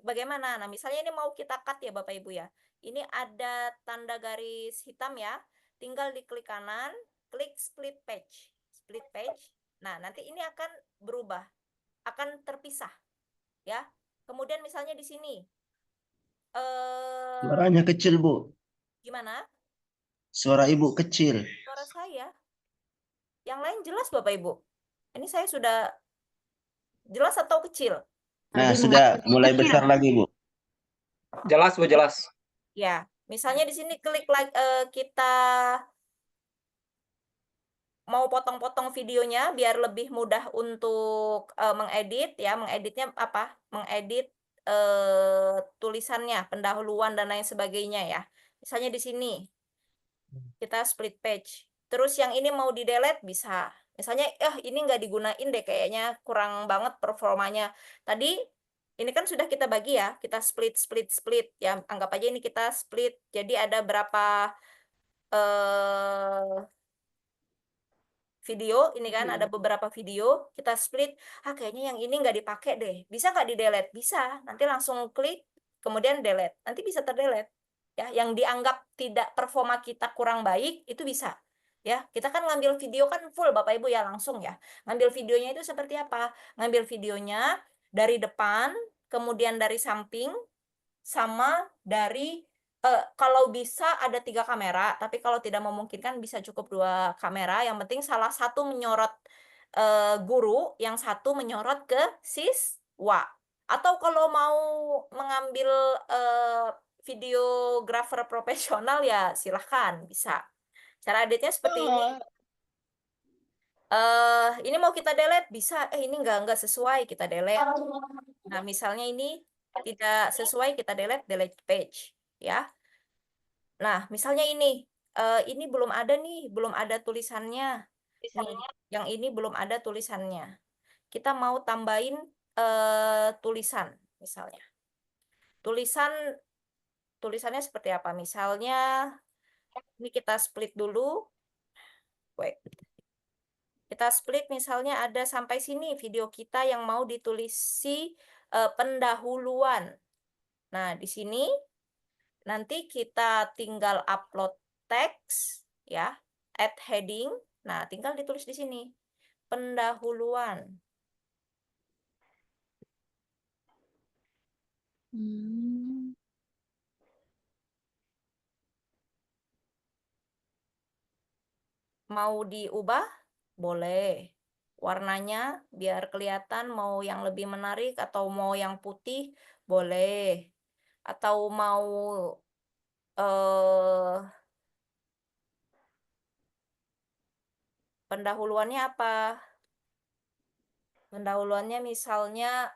bagaimana? Nah, misalnya ini mau kita cut ya Bapak Ibu ya. Ini ada tanda garis hitam ya. Tinggal diklik kanan, klik split page. Split page. Nah, nanti ini akan berubah, akan terpisah ya. Kemudian misalnya di sini Suaranya kecil, Bu. gimana? Suara Ibu kecil. Suara saya. Yang lain jelas Bapak Ibu. Ini saya sudah jelas atau kecil? Nah, sudah mulai besar lagi, Bu. Jelas Bu, jelas. Ya, misalnya di sini klik like kita mau potong-potong videonya biar lebih mudah untuk mengedit ya, mengeditnya apa? Mengedit tulisannya, pendahuluan dan lain sebagainya ya. Misalnya di sini kita split page. Terus yang ini mau di-delete bisa. Misalnya, ini nggak digunain deh, kayaknya kurang banget performanya. Tadi ini kan sudah kita bagi ya, kita split ya. Anggap aja ini kita split. Jadi ada berapa video ini kan, ada beberapa video kita split. Kayaknya yang ini nggak dipakai deh. Bisa nggak di-delete? Bisa. Nanti langsung klik, kemudian delete. Nanti bisa terdelete. Ya, yang dianggap tidak performa kita kurang baik itu bisa. Ya, kita kan ngambil video kan full Bapak Ibu ya, langsung ya. Ngambil videonya itu seperti apa? Ngambil videonya dari depan, kemudian dari samping, sama dari kalau bisa ada 3 kamera, tapi kalau tidak memungkinkan bisa cukup 2 kamera. Yang penting salah satu menyorot guru, yang satu menyorot ke siswa. Atau kalau mau mengambil videografer profesional ya silahkan, bisa. Cara editnya seperti ini. Ini mau kita delete bisa. Ini enggak sesuai, kita delete. Nah, misalnya ini tidak sesuai, kita delete page ya. Nah, misalnya ini belum ada nih, belum ada tulisannya. Nih, yang ini belum ada tulisannya. Kita mau tambahin tulisan misalnya. Tulisannya seperti apa? Misalnya ini kita split dulu. Wait. Kita split misalnya ada sampai sini video kita yang mau ditulisi pendahuluan. Nah, di sini nanti kita tinggal upload teks ya, add heading. Nah, tinggal ditulis di sini. Pendahuluan. Mau diubah? Boleh. Warnanya biar kelihatan mau yang lebih menarik atau mau yang putih, boleh. Atau mau pendahuluannya apa? Pendahuluannya misalnya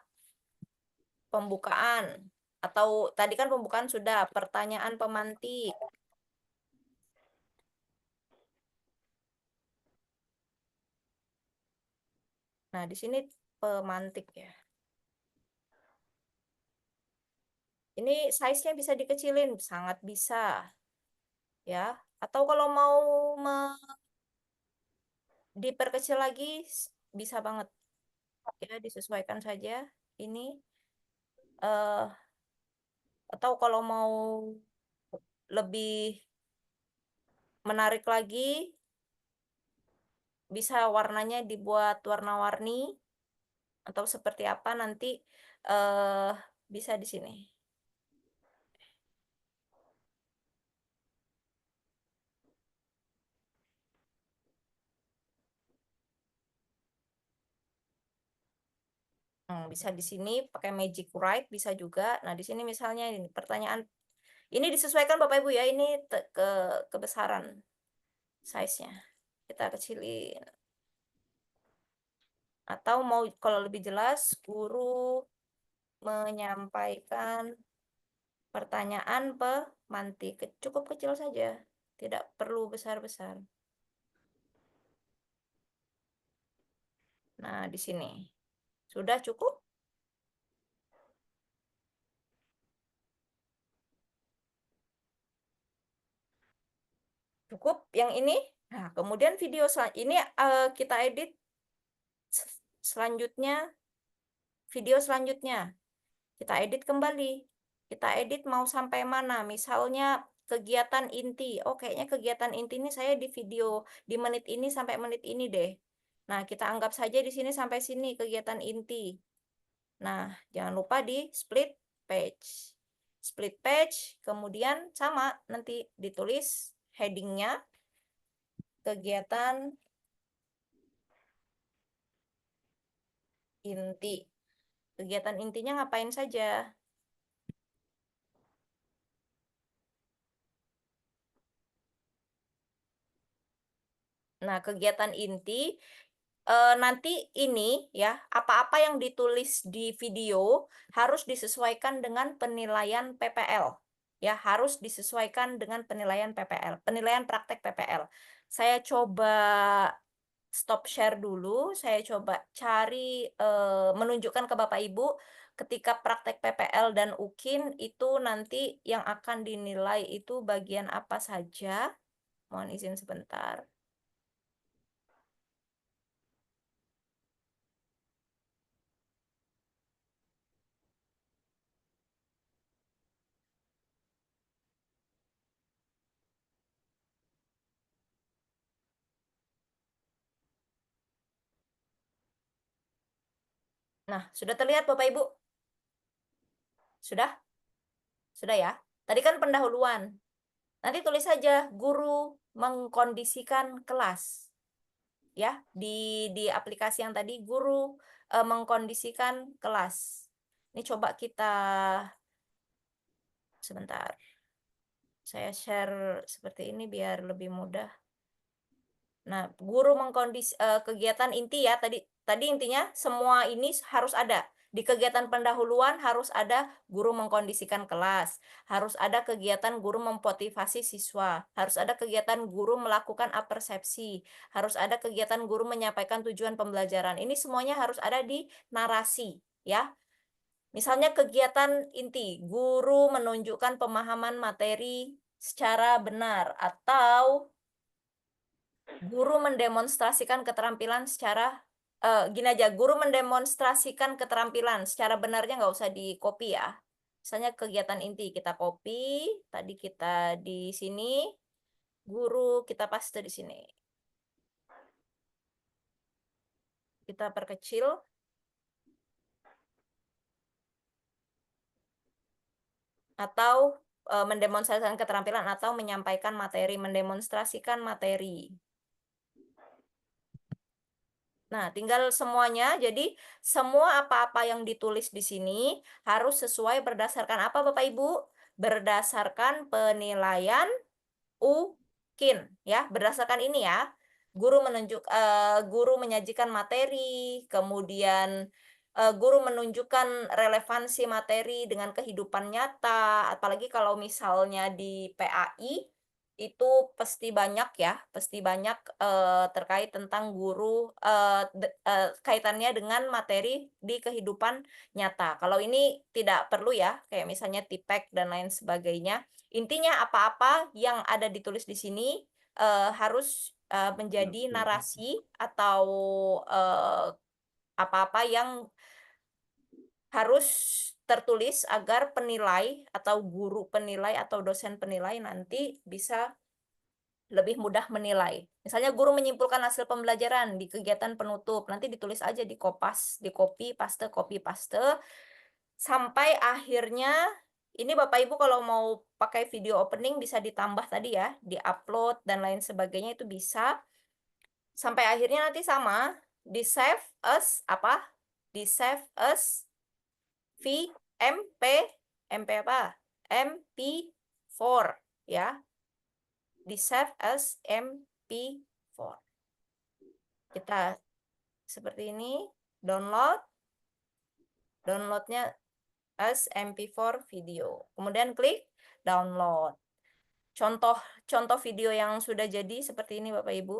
pembukaan. Atau tadi kan pembukaan sudah, pertanyaan pemantik. Nah, di sini pemantik ya. Ini size-nya bisa dikecilin, sangat bisa. Ya, atau kalau mau diperkecil lagi bisa banget. Ya, disesuaikan saja ini. Atau kalau mau lebih menarik lagi, bisa warnanya dibuat warna-warni atau seperti apa nanti bisa di sini. Bisa di sini pakai Magic Write bisa juga. Nah, di sini misalnya ini pertanyaan ini disesuaikan Bapak Ibu ya, ini kebesaran size-nya. Kita kecilin. Atau mau kalau lebih jelas, guru menyampaikan pertanyaan pemantik. Cukup kecil saja, tidak perlu besar-besar. Nah, di sini. Sudah cukup? Cukup yang ini? Nah, kemudian video ini kita edit selanjutnya, video selanjutnya. Kita edit kembali. Kita edit mau sampai mana? Misalnya kegiatan inti. Oh, kayaknya kegiatan inti ini saya di video di menit ini sampai menit ini deh. Nah, kita anggap saja di sini sampai sini kegiatan inti. Nah, jangan lupa di split page. Split page, kemudian sama nanti ditulis headingnya kegiatan inti. Kegiatan intinya ngapain saja? Nah, kegiatan inti nanti ini ya, apa-apa yang ditulis di video harus disesuaikan dengan penilaian PPL. Ya, harus disesuaikan dengan penilaian PPL, penilaian praktek PPL. Saya coba stop share dulu, saya coba cari menunjukkan ke Bapak Ibu ketika praktek PPL dan UKIN itu nanti yang akan dinilai itu bagian apa saja. Mohon izin sebentar. Nah, sudah terlihat Bapak Ibu? Sudah? Sudah ya? Tadi kan pendahuluan. Nanti tulis saja guru mengkondisikan kelas. Ya, di aplikasi yang tadi guru mengkondisikan kelas. Ini coba kita sebentar. Saya share seperti ini biar lebih mudah. Nah, guru kegiatan inti ya tadi intinya semua ini harus ada. Di kegiatan pendahuluan harus ada guru mengkondisikan kelas, harus ada kegiatan guru memotivasi siswa, harus ada kegiatan guru melakukan apersepsi, harus ada kegiatan guru menyampaikan tujuan pembelajaran. Ini semuanya harus ada di narasi, ya. Misalnya kegiatan inti, guru menunjukkan pemahaman materi secara benar atau guru mendemonstrasikan keterampilan secara gini aja, guru mendemonstrasikan keterampilan secara benarnya nggak usah di copy ya. Misalnya kegiatan inti kita copy, tadi kita di sini, guru kita paste di sini. Kita perkecil. Atau mendemonstrasikan keterampilan atau menyampaikan materi, mendemonstrasikan materi. Nah, tinggal semuanya. Jadi, semua apa-apa yang ditulis di sini harus sesuai berdasarkan apa, Bapak Ibu? Berdasarkan penilaian UKIN, ya. Berdasarkan ini ya. Guru menyajikan materi, kemudian guru menunjukkan relevansi materi dengan kehidupan nyata, apalagi kalau misalnya di PAI itu pasti banyak ya, pasti banyak terkait tentang guru kaitannya dengan materi di kehidupan nyata. Kalau ini tidak perlu ya, kayak misalnya TIPEK dan lain sebagainya. Intinya apa-apa yang ada ditulis di sini harus menjadi narasi atau apa-apa yang harus tertulis agar penilai atau guru penilai atau dosen penilai nanti bisa lebih mudah menilai. Misalnya guru menyimpulkan hasil pembelajaran di kegiatan penutup, nanti ditulis aja di kopas, di copy paste, sampai akhirnya ini Bapak Ibu kalau mau pakai video opening bisa ditambah tadi ya, di-upload dan lain sebagainya itu bisa. Sampai akhirnya nanti sama, di-save as apa? Di-save as MP apa? MP4 ya. Di-save as MP4. Kita seperti ini, downloadnya as MP4 video. Kemudian klik download. Contoh video yang sudah jadi seperti ini Bapak Ibu.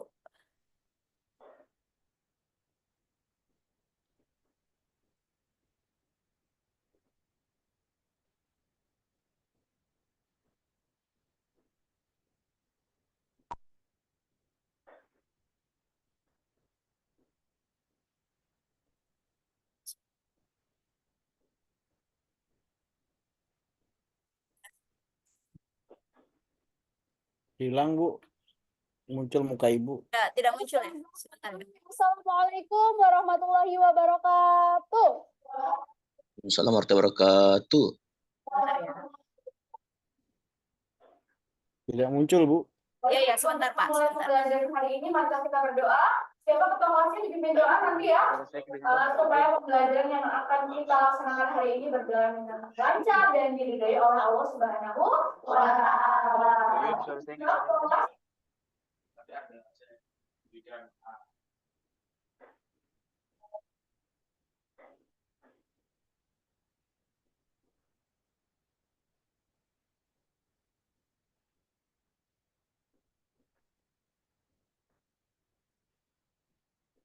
Hilang, Bu. Muncul muka Ibu. Tidak muncul ya? Sebentar. Assalamualaikum warahmatullahi wabarakatuh. Assalamualaikum warahmatullahi wabarakatuh. Sebentar ya. Tidak muncul, Bu. Ya, sebentar Pak. Sebentar. Pembelajaran hari ini mari kita berdoa. Siapa ketua kelasnya dipimpin doa nanti ya, supaya pembelajaran yang akan kita laksanakan hari ini berjalan dengan lancar dan diridhoi oleh Allah Subhanahu wa Ta'ala.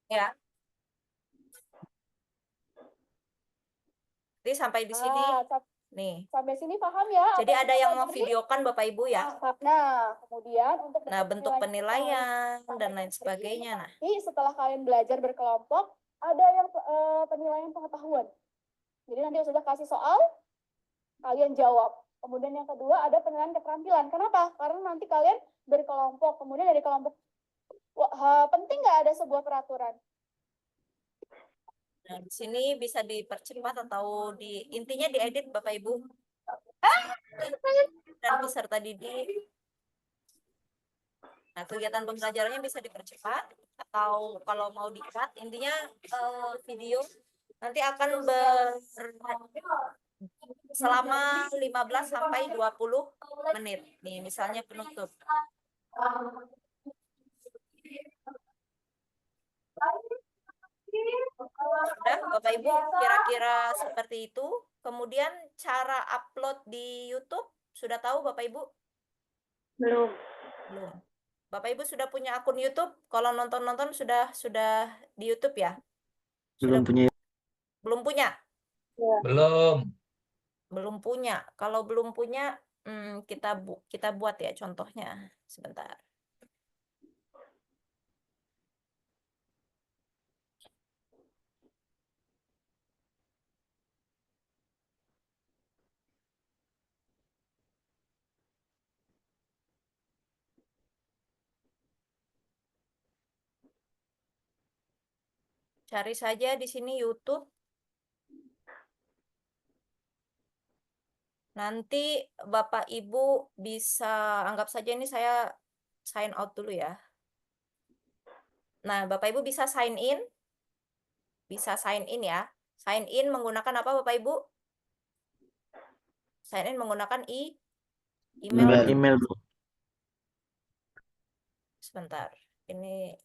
Ya. Jadi sampai di sini. Nih. Sampai sini paham ya? Jadi ada yang mau videokan Bapak Ibu ya. Nah, kemudian untuk bentuk penilaian dan lain sebagainya. Nah, setelah kalian belajar berkelompok, ada yang penilaian pengetahuan. Jadi nanti sudah kasih soal, kalian jawab. Kemudian yang kedua ada penilaian keterampilan. Kenapa? Karena nanti kalian berkelompok. Kemudian dari kelompok, penting nggak ada sebuah peraturan? Nah, di sini bisa dipercepat atau intinya diedit Bapak Ibu. Dan peserta didik. Nah, kegiatan pembelajarannya bisa dipercepat atau kalau mau di-cut, intinya video nanti akan selama 15 sampai 20 menit. Nih, misalnya penutup. Sudah, Bapak Ibu, kira-kira seperti itu. Kemudian cara upload di YouTube, sudah tahu Bapak Ibu? Belum. Belum. Bapak Ibu sudah punya akun YouTube? Kalau nonton-nonton sudah di YouTube ya? Belum punya. Belum punya? Ya. Belum punya. Kalau belum punya, kita buat ya contohnya. Sebentar. Cari saja di sini YouTube. Nanti Bapak Ibu bisa, anggap saja ini saya sign out dulu ya. Nah, Bapak Ibu bisa sign in. Bisa sign in ya. Sign in menggunakan apa Bapak Ibu? Sign in menggunakan email. Email, Bu. Sebentar. Ini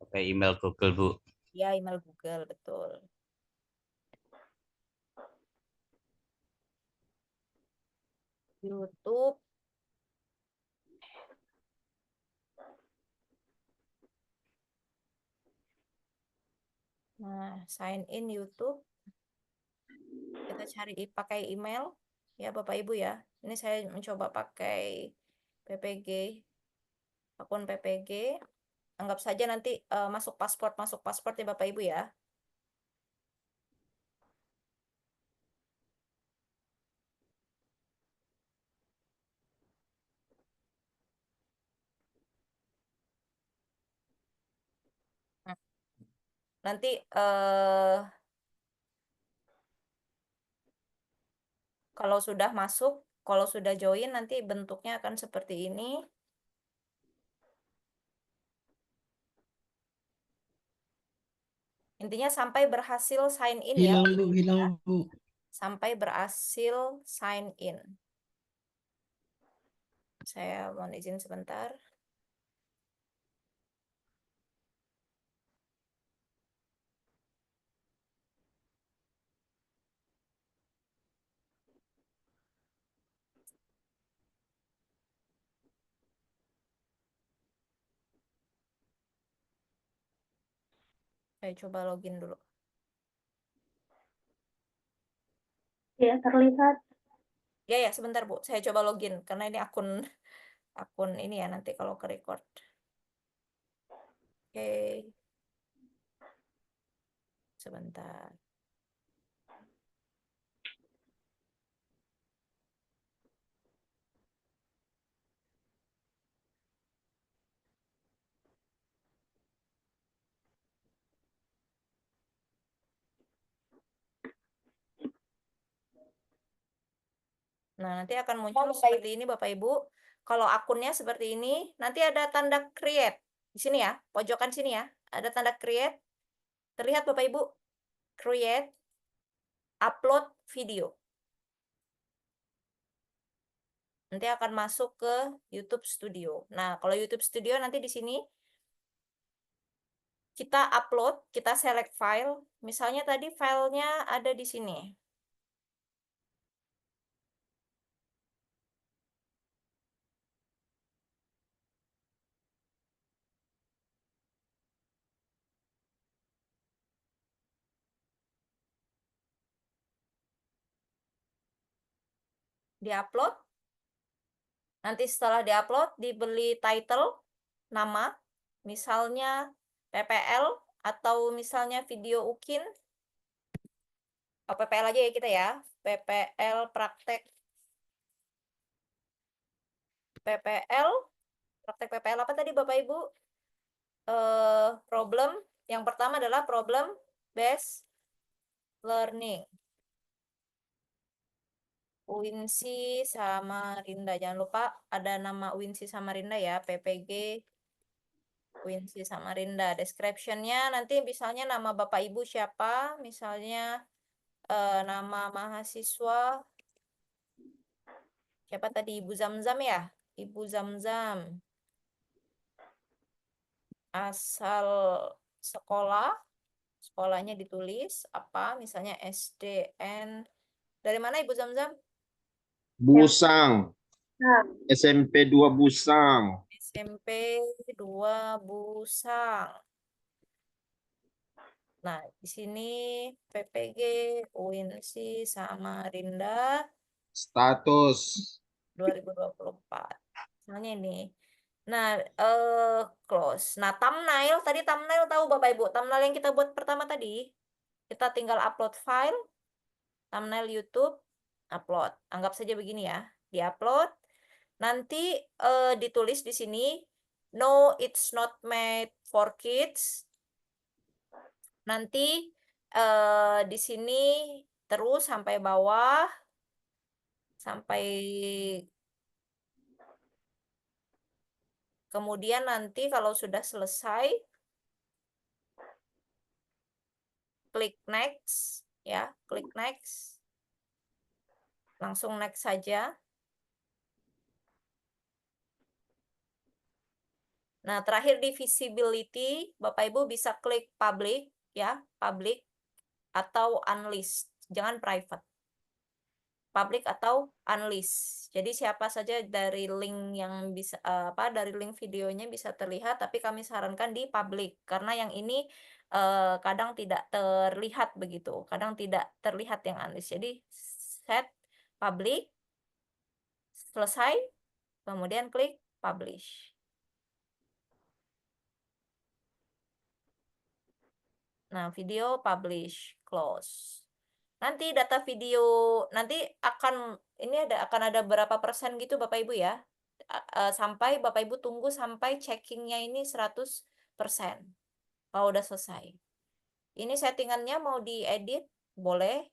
pakai email Google, Bu. ya email Google, betul. YouTube. Nah, sign in YouTube. Kita cari pakai email ya Bapak Ibu ya. Ini saya mencoba pakai PPG, akun PPG. Anggap saja nanti masuk paspor ya Bapak Ibu ya. Nanti kalau sudah masuk, kalau sudah join nanti bentuknya akan seperti ini. Intinya sampai berhasil sign in ya. Hilang Bu. Sampai berhasil sign in. Saya mohon izin sebentar. Saya coba login dulu. Ya, terlihat. Ya, sebentar Bu. Saya coba login karena ini akun ini ya nanti kalau ke record. Oke. Sebentar. Nah, nanti akan muncul seperti ini Bapak Ibu. Kalau akunnya seperti ini, nanti ada tanda create. Di sini ya, pojokan sini ya. Ada tanda create. Terlihat Bapak Ibu? Create, upload video. Nanti akan masuk ke YouTube Studio. Nah, kalau YouTube Studio nanti di sini kita upload, kita select file. Misalnya tadi filenya ada di sini. Di-upload. Nanti setelah di-upload, dibeli title, nama, misalnya PPL, atau misalnya video UKIN. Oh, PPL aja ya kita ya. PPL praktek. PPL, praktek PPL apa tadi Bapak Ibu? Problem, yang pertama adalah problem based learning. Winsi Samarinda. Jangan lupa ada nama Winsi Samarinda ya, PPG Winsi Samarinda. Description-nya nanti misalnya nama Bapak Ibu siapa, misalnya nama mahasiswa siapa tadi, Ibu Zamzam ya? Ibu Zamzam. Asal sekolah, sekolahnya ditulis apa, misalnya SDN. Dari mana Ibu Zamzam? Busang. SMP 2 Busang. SMP 2 Busang. Nah, di sini PPG UINSI Samarinda Status 2024. Misalnya ini. Nah, close. Nah, thumbnail, tadi thumbnail tahu Bapak Ibu, thumbnail yang kita buat pertama tadi, kita tinggal upload file, thumbnail YouTube, upload. Anggap saja begini ya, di-upload. Nanti ditulis di sini, no, it's not made for kids. Nanti di sini terus sampai bawah, sampai kemudian nanti kalau sudah selesai, klik next, ya, klik next. Langsung next saja. Nah, terakhir di visibility, Bapak Ibu bisa klik public, ya, public atau unlist, jangan private. Public atau unlist. Jadi siapa saja dari link yang bisa dari link videonya bisa terlihat, tapi kami sarankan di public karena yang ini kadang tidak terlihat begitu, kadang tidak terlihat yang unlist. Jadi set public, selesai, kemudian klik publish. Nah, video publish, close. Nanti data video nanti akan ada berapa persen gitu Bapak Ibu ya. Sampai Bapak Ibu tunggu sampai checkingnya ini 100%. Kalau udah selesai. Ini settingannya mau diedit, boleh.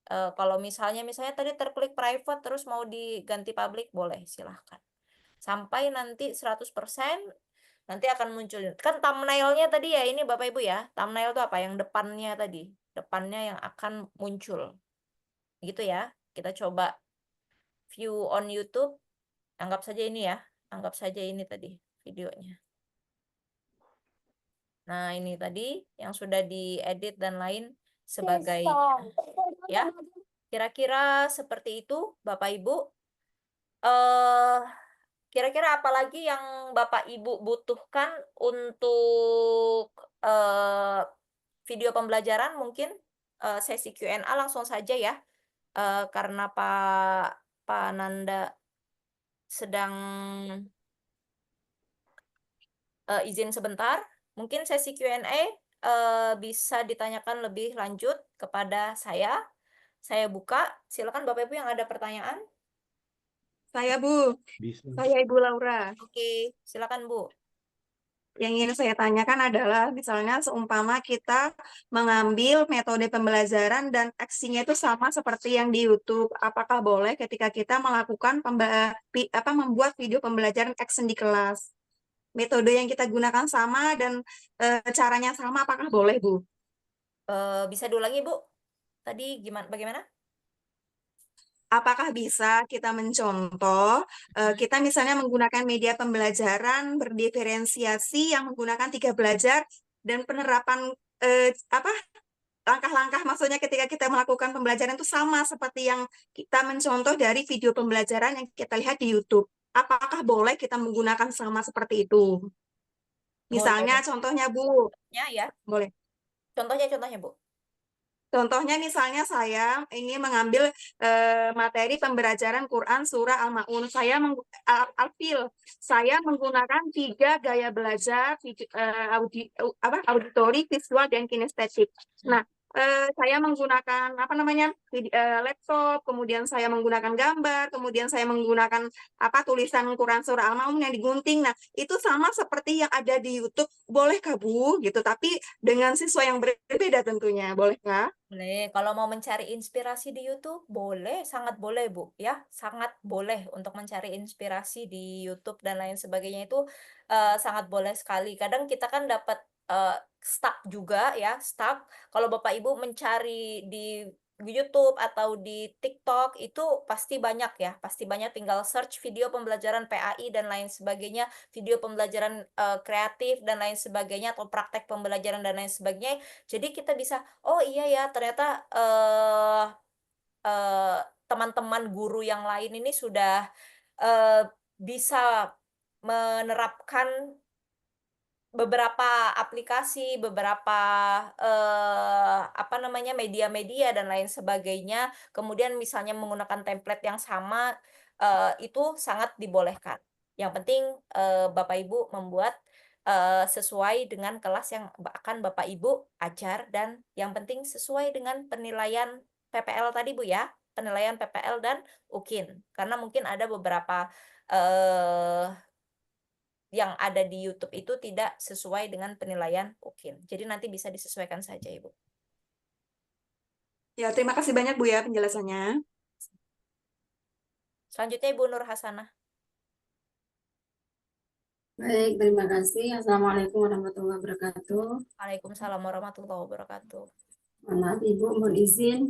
Kalau misalnya tadi terklik private terus mau diganti public, boleh, silahkan. Sampai nanti 100%, nanti akan muncul. Kan thumbnailnya tadi ya, ini Bapak Ibu ya. Thumbnail itu apa? Yang depannya tadi. Depannya yang akan muncul. Gitu ya. Kita coba view on YouTube. Anggap saja ini ya. Anggap saja ini tadi videonya. Nah, ini tadi yang sudah diedit dan lain sebagainya. Ya, kira-kira seperti itu, Bapak Ibu. Kira-kira apa lagi yang Bapak Ibu butuhkan untuk video pembelajaran? Mungkin sesi Q&A langsung saja ya, karena Pak Nanda sedang izin sebentar. Mungkin sesi Q&A bisa ditanyakan lebih lanjut kepada saya. Saya buka. Silakan Bapak Ibu yang ada pertanyaan. Saya, Bu. Bisa. Saya Ibu Laura. Oke, silakan Bu. Yang ingin saya tanyakan adalah, misalnya seumpama kita mengambil metode pembelajaran dan aksinya itu sama seperti yang di YouTube, apakah boleh ketika kita melakukan membuat video pembelajaran action di kelas? Metode yang kita gunakan sama dan caranya sama, apakah boleh, Bu? Bisa diulangi, Bu? Tadi bagaimana? Apakah bisa kita mencontoh, kita misalnya menggunakan media pembelajaran berdiferensiasi yang menggunakan 3 belajar dan penerapan langkah-langkah, maksudnya ketika kita melakukan pembelajaran itu sama seperti yang kita mencontoh dari video pembelajaran yang kita lihat di YouTube. Apakah boleh kita menggunakan sama seperti itu? Misalnya contohnya, Bu. Ya. Boleh. Contohnya, Bu. Contohnya misalnya saya ini mengambil materi pembelajaran Quran surah Al-Maun. Al-Fil. Saya menggunakan 3 gaya belajar, auditori, visual, dan kinestetik. Nah, saya menggunakan laptop, kemudian saya menggunakan gambar, kemudian saya menggunakan tulisan Quran surah Al-Maun yang digunting. Nah, itu sama seperti yang ada di YouTube. Bolehkah, Bu? Gitu, tapi dengan siswa yang berbeda tentunya. Bolehkah? Boleh, kalau mau mencari inspirasi di YouTube, boleh, sangat boleh, Bu. Ya, sangat boleh untuk mencari inspirasi di YouTube dan lain sebagainya itu sangat boleh sekali. Kadang kita kan dapat stuck juga ya, stuck. Kalau Bapak Ibu mencari di YouTube atau di TikTok itu pasti banyak ya, pasti banyak, tinggal search video pembelajaran PAI dan lain sebagainya, video pembelajaran kreatif dan lain sebagainya, atau praktek pembelajaran dan lain sebagainya. Jadi kita bisa, oh iya ya, ternyata teman-teman guru yang lain ini sudah bisa menerapkan beberapa aplikasi, beberapa media-media dan lain sebagainya. Kemudian misalnya menggunakan template yang sama, itu sangat dibolehkan. Yang penting Bapak Ibu membuat sesuai dengan kelas yang akan Bapak Ibu ajar, dan yang penting sesuai dengan penilaian PPL tadi, Bu ya. Penilaian PPL dan UKIN. Karena mungkin ada beberapa yang ada di YouTube itu tidak sesuai dengan penilaian UKIN. Jadi nanti bisa disesuaikan saja, Ibu. Ya, terima kasih banyak, Bu ya penjelasannya. Selanjutnya Ibu Nur Hasanah. Baik, terima kasih. Assalamualaikum warahmatullahi wabarakatuh. Waalaikumsalam warahmatullahi wabarakatuh. Maaf Ibu, mohon izin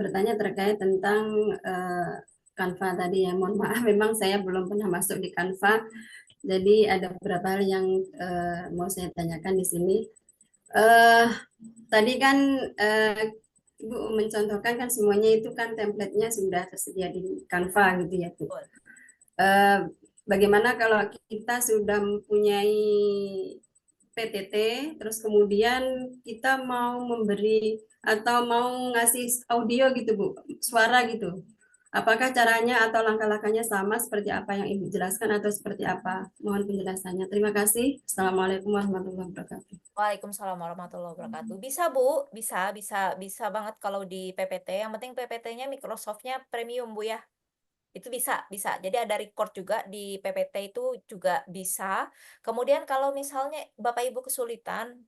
bertanya terkait tentang Canva tadi ya. Mohon maaf, memang saya belum pernah masuk di Canva. Jadi ada beberapa hal yang mau saya tanyakan di sini. Tadi kan Ibu mencontohkan kan semuanya itu kan template-nya sudah tersedia di Canva gitu ya, Bu. Bagaimana kalau kita sudah mempunyai PTT, terus kemudian kita mau memberi atau mau ngasih audio gitu, Bu, suara gitu. Apakah caranya atau langkah-langkahnya sama seperti apa yang Ibu jelaskan atau seperti apa? Mohon penjelasannya. Terima kasih. Assalamualaikum warahmatullahi wabarakatuh. Waalaikumsalam warahmatullahi wabarakatuh. Bisa, Bu, bisa banget kalau di PPT. Yang penting PPT-nya Microsoft-nya premium, Bu ya. Itu bisa. Jadi ada record juga di PPT itu juga bisa. Kemudian kalau misalnya Bapak Ibu kesulitan,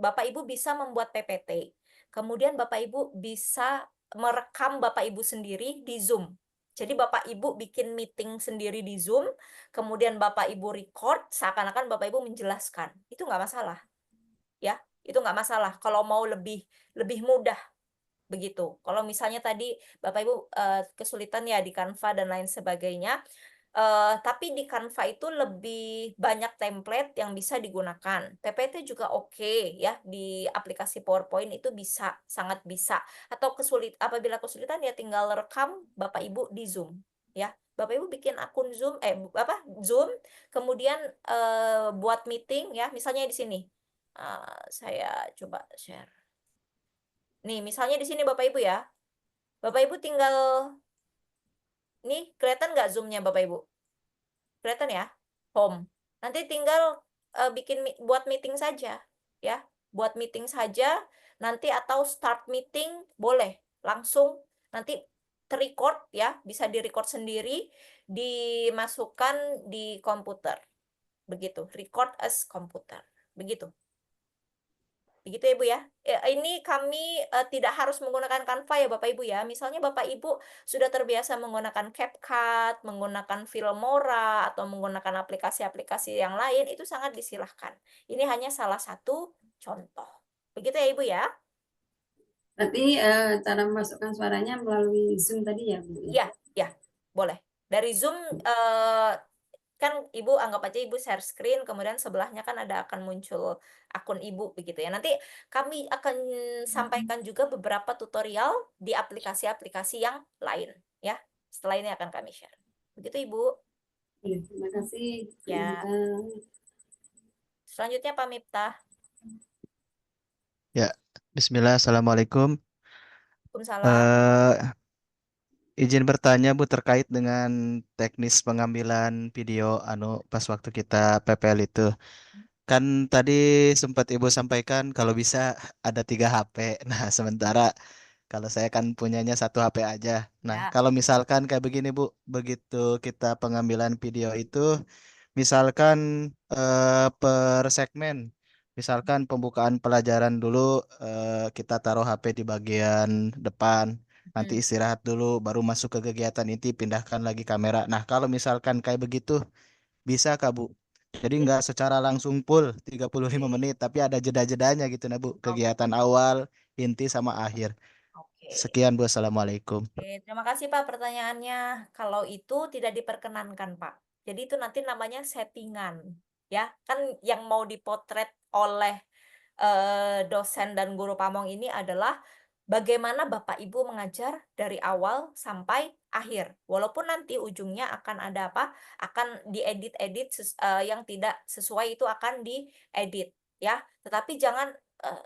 Bapak Ibu bisa membuat PPT. Kemudian Bapak Ibu bisa merekam Bapak Ibu sendiri di Zoom. Jadi Bapak Ibu bikin meeting sendiri di Zoom, kemudian Bapak Ibu record, seakan-akan Bapak Ibu menjelaskan. Itu nggak masalah. Ya, itu nggak masalah. Kalau mau lebih mudah, begitu. Kalau misalnya tadi Bapak Ibu kesulitan ya di Canva dan lain sebagainya, tapi di Canva itu lebih banyak template yang bisa digunakan. PPT juga oke ya, di aplikasi PowerPoint itu bisa, sangat bisa. Atau apabila kesulitan ya tinggal rekam Bapak Ibu di Zoom ya. Bapak Ibu bikin akun Zoom Zoom, kemudian buat meeting ya, misalnya di sini. Saya coba share. Nih, misalnya di sini Bapak Ibu ya. Bapak Ibu tinggal, nih kelihatan nggak Zoom-nya Bapak Ibu? Kelihatan ya? Home. Nanti tinggal buat meeting saja. Ya, buat meeting saja. Nanti atau start meeting boleh. Langsung nanti terrecord ya. Bisa direcord sendiri. Dimasukkan di komputer. Begitu. Record as komputer. Begitu. Begitu ya Bu ya. Ini kami tidak harus menggunakan Canva ya Bapak Ibu ya. Misalnya Bapak Ibu sudah terbiasa menggunakan CapCut, menggunakan Filmora, atau menggunakan aplikasi-aplikasi yang lain, itu sangat disilahkan. Ini hanya salah satu contoh. Begitu ya Ibu ya. Berarti cara memasukkan suaranya melalui Zoom tadi ya Bu? Iya, ya, boleh. Dari Zoom kan Ibu anggap aja Ibu share screen, kemudian sebelahnya kan akan muncul akun Ibu begitu ya. Nanti kami akan sampaikan juga beberapa tutorial di aplikasi-aplikasi yang lain ya. Setelah ini akan kami share. Begitu Ibu. Ya, terima kasih. Ya. Selanjutnya Pak Miftah. Ya, Bismillah, Assalamualaikum. Waalaikumsalam. Izin bertanya Bu terkait dengan teknis pengambilan video pas waktu kita PPL itu. Kan tadi sempat Ibu sampaikan kalau bisa ada 3 HP. Nah, sementara kalau saya kan punyanya 1 HP aja. Nah, kalau misalkan kayak begini Bu, begitu kita pengambilan video itu, misalkan per segmen, misalkan pembukaan pelajaran dulu kita taruh HP di bagian depan. Nanti istirahat dulu, baru masuk ke kegiatan inti, pindahkan lagi kamera. Nah, kalau misalkan kayak begitu, bisa Kak Bu? Jadi nggak secara langsung full 35 menit, tapi ada jeda-jedanya gitu nah Bu. Kegiatan awal, inti, sama akhir. Sekian Bu, Assalamualaikum. Oke, terima kasih Pak pertanyaannya. Kalau itu tidak diperkenankan Pak. Jadi itu nanti namanya settingan. Ya, kan yang mau dipotret oleh dosen dan guru pamong ini adalah bagaimana Bapak Ibu mengajar dari awal sampai akhir. Walaupun nanti ujungnya akan ada apa? Akan diedit-edit yang tidak sesuai itu akan diedit ya. Tetapi jangan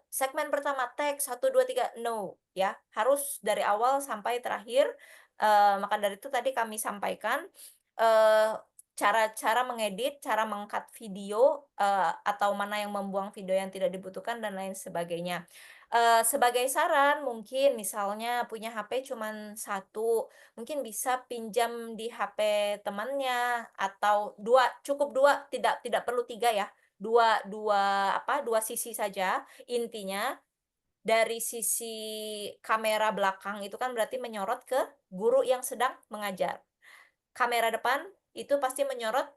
segmen pertama teks 1 2 3 no ya. Harus dari awal sampai terakhir. Maka dari itu tadi kami sampaikan cara-cara mengedit, cara mengcut video, atau mana yang membuang video yang tidak dibutuhkan dan lain sebagainya. Sebagai saran mungkin misalnya punya HP cuman 1, mungkin bisa pinjam di HP temannya atau 2, cukup 2, tidak perlu 3 ya. 2 sisi saja. Intinya dari sisi kamera belakang itu kan berarti menyorot ke guru yang sedang mengajar. Kamera depan itu pasti menyorot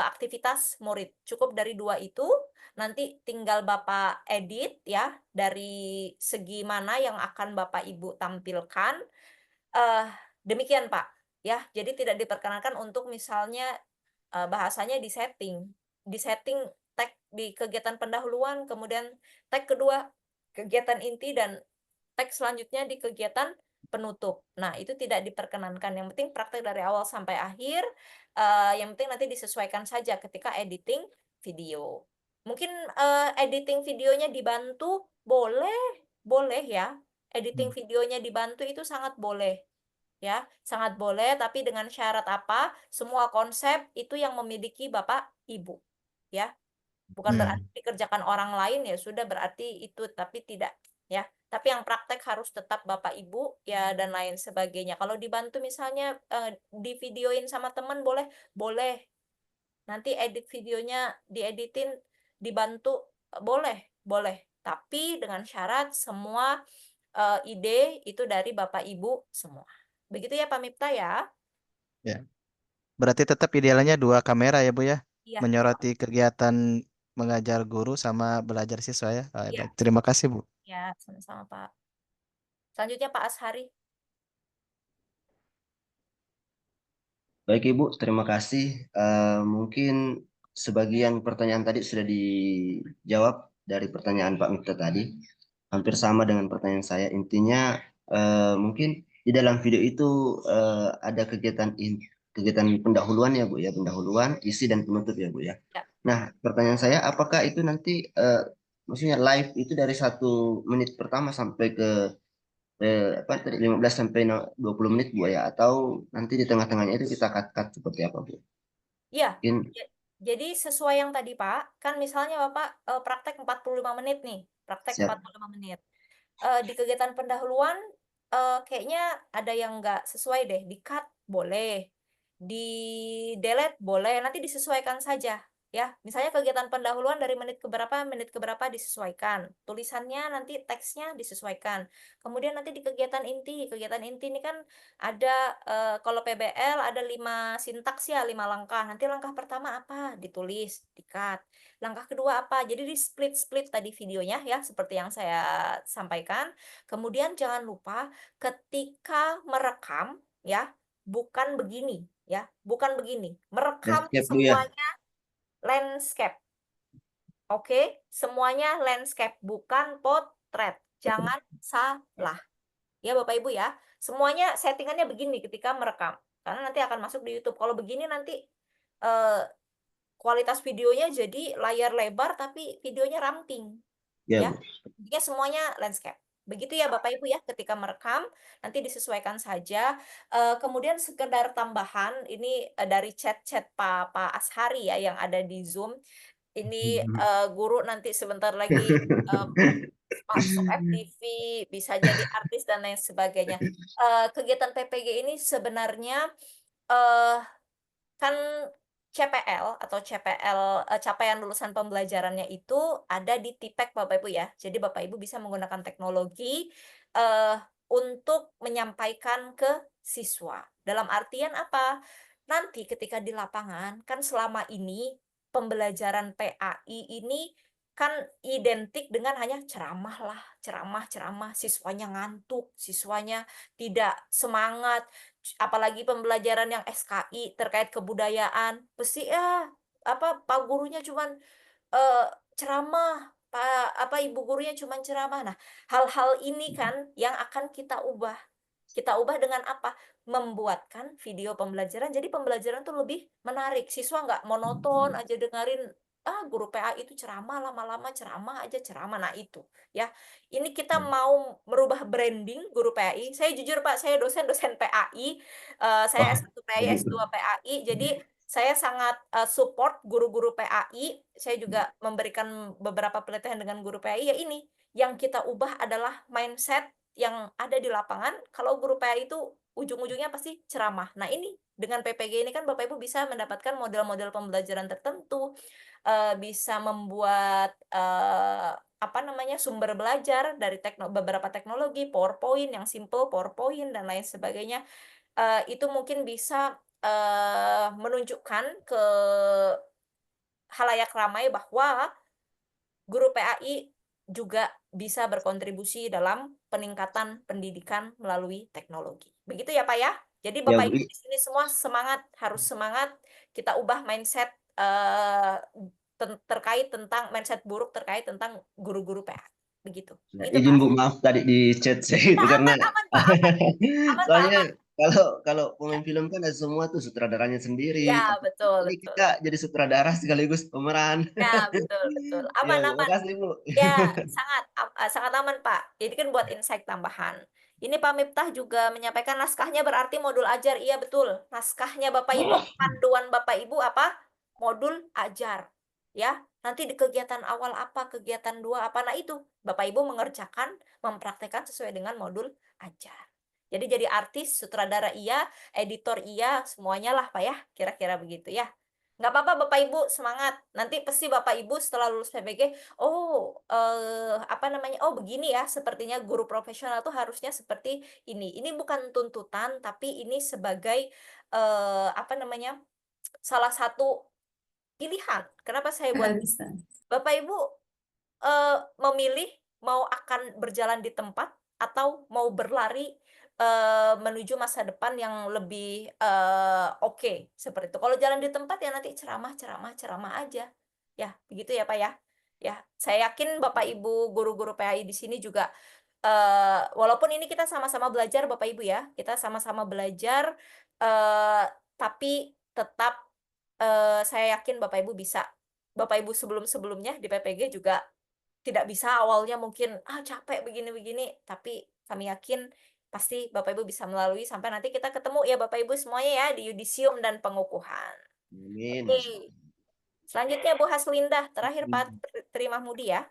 aktivitas murid. Cukup dari 2 itu, nanti tinggal Bapak edit ya, dari segi mana yang akan Bapak Ibu tampilkan. Demikian Pak, ya. Jadi tidak diperkenankan untuk misalnya bahasanya disetting tag di kegiatan pendahuluan, kemudian tag kedua kegiatan inti, dan tag selanjutnya di kegiatan penutup. Nah, itu tidak diperkenankan. Yang penting praktek dari awal sampai akhir. Yang penting nanti disesuaikan saja ketika editing video. Mungkin editing videonya dibantu, boleh ya. Editing videonya dibantu itu sangat boleh. Ya, sangat boleh, tapi dengan syarat apa? Semua konsep itu yang memiliki Bapak Ibu. Ya. Bukan berarti dikerjakan orang lain ya sudah berarti itu, tapi tidak ya. Tapi yang praktek harus tetap Bapak Ibu ya, dan lain sebagainya. Kalau dibantu misalnya di videoin sama teman boleh. Nanti edit videonya dieditin dibantu boleh. Tapi dengan syarat semua ide itu dari Bapak Ibu semua. Begitu ya Pak Miftah ya? Ya. Berarti tetap idealnya 2 kamera ya Bu ya, Iya, menyoroti kegiatan mengajar guru sama belajar siswa ya. iya, Baik, terima kasih Bu. ya, sama-sama Pak. Selanjutnya Pak Ashari. Baik Ibu, terima kasih. Mungkin sebagian pertanyaan tadi sudah dijawab dari pertanyaan Pak Miftah tadi. Hampir sama dengan pertanyaan saya. Intinya mungkin di dalam video itu ada kegiatan pendahuluan ya Bu ya, pendahuluan, isi dan penutup ya Bu ya. Ya. Nah, pertanyaan saya apakah itu nanti maksudnya live itu dari 1 menit pertama sampai ke apa tadi 15 sampai 20 menit Bu ya, atau nanti di tengah-tengahnya itu kita cut seperti apa Bu? Iya. Mungkin Jadi sesuai yang tadi Pak, kan misalnya Bapak praktek 45 menit nih, praktek siap. 45 menit. Di kegiatan pendahuluan kayaknya ada yang nggak sesuai deh, di-cut boleh, di-delete boleh, nanti disesuaikan saja. Ya, misalnya kegiatan pendahuluan dari menit ke berapa disesuaikan. Tulisannya nanti teksnya disesuaikan. Kemudian nanti di kegiatan inti ini kan ada kalau PBL ada 5 sintaks ya, 5 langkah. Nanti langkah pertama apa? Ditulis, di-cut. Langkah kedua apa? Jadi di split tadi videonya ya, seperti yang saya sampaikan. Kemudian jangan lupa ketika merekam ya, bukan begini ya, bukan begini. Merekam Landscape Bu ya. semuanya landscape. Oke, semuanya landscape, bukan potret. Jangan salah. Ya Bapak Ibu ya. Semuanya settingannya begini ketika merekam. Karena nanti akan masuk di YouTube. Kalau begini nanti kualitas videonya jadi layar lebar tapi videonya ramping. Ya, Ya. Bu. Intinya semuanya landscape. Begitu ya Bapak Ibu ya, ketika merekam nanti disesuaikan saja. Kemudian sekedar tambahan ini dari chat-chat Pak Ashari ya yang ada di Zoom. Ini guru nanti sebentar lagi masuk FTV, bisa jadi artis dan lain sebagainya. Kegiatan PPG ini sebenarnya kan CPL atau capaian lulusan pembelajarannya itu ada di TIPEK Bapak Ibu ya. Jadi Bapak Ibu bisa menggunakan teknologi untuk menyampaikan ke siswa. Dalam artian apa? Nanti ketika di lapangan kan selama ini pembelajaran PAI ini kan identik dengan hanya ceramah lah, ceramah, siswanya ngantuk, siswanya tidak semangat, apalagi pembelajaran yang SKI terkait kebudayaan, pasti ya Pak gurunya cuman ceramah, Ibu gurunya cuman ceramah. Nah, hal-hal ini kan yang akan kita ubah. Kita ubah dengan apa? Membuatkan video pembelajaran jadi pembelajaran tuh lebih menarik. Siswa nggak monoton aja dengerin guru PA itu ceramah lama-lama ceramah aja ceramah. Nah itu ya. Ini kita mau merubah branding guru PAI. Saya jujur Pak, saya dosen PAI. Saya S1 PAI, S2 PAI. Jadi saya sangat support guru-guru PAI. Saya juga memberikan beberapa pelatihan dengan guru PAI. Ya ini yang kita ubah adalah mindset yang ada di lapangan. Kalau guru PAI itu ujung-ujungnya pasti ceramah. Nah ini dengan PPG ini kan Bapak Ibu bisa mendapatkan model-model pembelajaran tertentu, bisa membuat sumber belajar dari beberapa teknologi, PowerPoint yang simple, PowerPoint dan lain sebagainya. Itu mungkin bisa menunjukkan ke halayak ramai bahwa guru PAI juga bisa berkontribusi dalam peningkatan pendidikan melalui teknologi. Begitu ya Pak ya? Jadi Bapak Ibu di sini semua harus semangat, kita ubah mindset terkait tentang mindset buruk terkait tentang guru-guru PAI. Begitu. Ya, Gitu, izin Pak. Bu, maaf tadi di chat saya itu karena Aman, Pak. Aman, soalnya Pak. kalau pemain film kan ada semua tuh sutradaranya sendiri. Ya, betul, Ini betul. kita jadi sutradara sekaligus pemeran. Ya, betul. Ya, Aman. Bu, makasih Bu. Ya, sangat aman, Pak. Ini kan buat insight tambahan. Ini Pak Miftah juga menyampaikan naskahnya berarti modul ajar. Iya, betul. Naskahnya Bapak Ibu, panduan Bapak Ibu apa? Modul ajar. Ya, nanti di kegiatan awal apa, kegiatan 2 apa. Nah, itu Bapak Ibu mengerjakan, mempraktekkan sesuai dengan modul ajar. Jadi artis, sutradara iya, editor iya, semuanya lah Pak ya. Kira-kira begitu ya. Nggak apa-apa Bapak Ibu, semangat. Nanti pasti Bapak Ibu setelah lulus PPG, oh apa namanya, oh begini ya, sepertinya guru profesional tuh harusnya seperti ini. Ini bukan tuntutan, tapi ini sebagai apa namanya, salah satu pilihan. Kenapa saya buat Bisa. Bapak Ibu memilih mau akan berjalan di tempat atau mau berlari menuju masa depan yang lebih oke seperti itu. Kalau jalan di tempat ya nanti ceramah aja. Ya, begitu ya Pak ya. Ya, saya yakin Bapak Ibu guru-guru PAI di sini juga walaupun ini kita sama-sama belajar Bapak Ibu ya, kita sama-sama belajar tapi tetap saya yakin Bapak Ibu bisa. Bapak Ibu sebelum-sebelumnya di PPG juga tidak bisa awalnya mungkin capek begini-begini, tapi kami yakin pasti Bapak Ibu bisa melalui sampai nanti kita ketemu ya Bapak Ibu semuanya ya di yudisium dan pengukuhan. Amin. Oke. Selanjutnya Bu Haslinda, terakhir Pak Terima Mudi ya.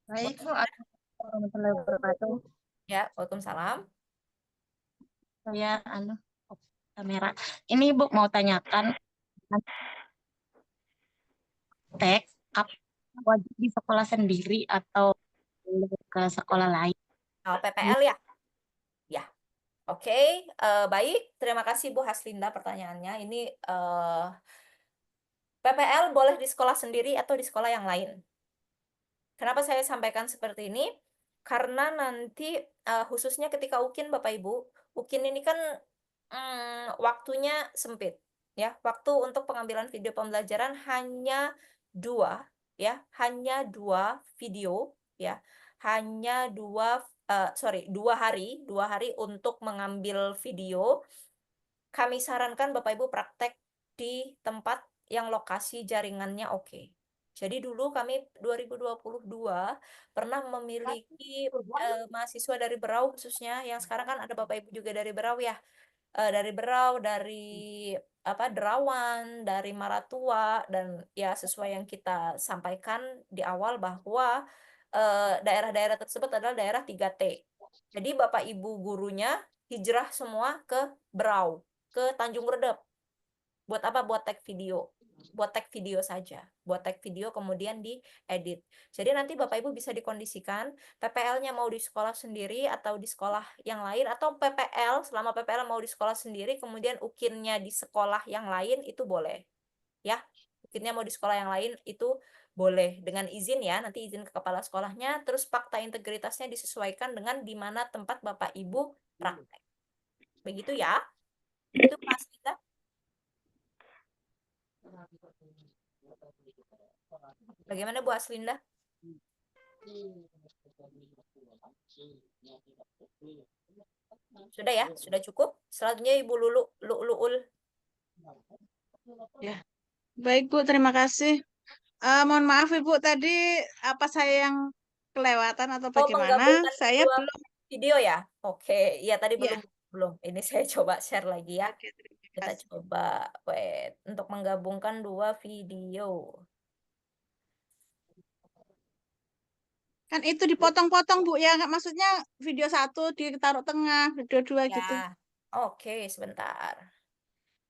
Baik, Bu. Assalamualaikum warahmatullahi wabarakatuh. Ya, waalaikumsalam. Saya kamera. Ini Bu mau tanyakan teks apa wajib di sekolah sendiri atau ke sekolah lain? PPL ya? Ya. Oke, baik. Terima kasih Bu Haslinda pertanyaannya. Ini PPL boleh di sekolah sendiri atau di sekolah yang lain. Kenapa saya sampaikan seperti ini? Karena nanti khususnya ketika UKIN Bapak Ibu, UKIN ini kan waktunya sempit. Ya, waktu untuk pengambilan video pembelajaran hanya 2 ya, hanya 2 video ya. Hanya 2 hari untuk mengambil video. Kami sarankan Bapak Ibu praktek di tempat yang lokasi jaringannya oke. Jadi dulu kami 2022 pernah memiliki mahasiswa dari Berau khususnya, yang sekarang kan ada Bapak Ibu juga dari Berau ya. Dari Berau, dari Derawan, dari Maratua, dan ya sesuai yang kita sampaikan di awal bahwa daerah-daerah tersebut adalah daerah 3T. Jadi Bapak Ibu gurunya hijrah semua ke Berau, ke Tanjung Redep. Buat apa? Buat tag video. Buat tag video saja. Buat tag video kemudian diedit. Jadi nanti Bapak Ibu bisa dikondisikan PPL-nya mau di sekolah sendiri atau di sekolah yang lain, atau PPL selama PPL mau di sekolah sendiri kemudian UKIN-nya di sekolah yang lain itu boleh. Ya. UKIN-nya mau di sekolah yang lain itu boleh dengan izin ya, nanti izin ke kepala sekolahnya, terus fakta integritasnya disesuaikan dengan di mana tempat Bapak Ibu praktek. Begitu ya. Itu Mas Lita. Bagaimana Bu Aslinda? Sudah ya? Sudah cukup? Selanjutnya Ibu Luul. Ya. Baik Bu, terima kasih. Mohon maaf Ibu, tadi apa saya yang kelewatan atau bagaimana? Menggabungkan Saya dua belum. video ya? Oke, ya tadi Ya. belum. Ini saya coba share lagi ya. Oke, terima Kita kasih. coba untuk menggabungkan 2 video. Kan itu dipotong-potong Bu ya, maksudnya video 1 ditaruh tengah, video 2 gitu. Ya. Oke, sebentar.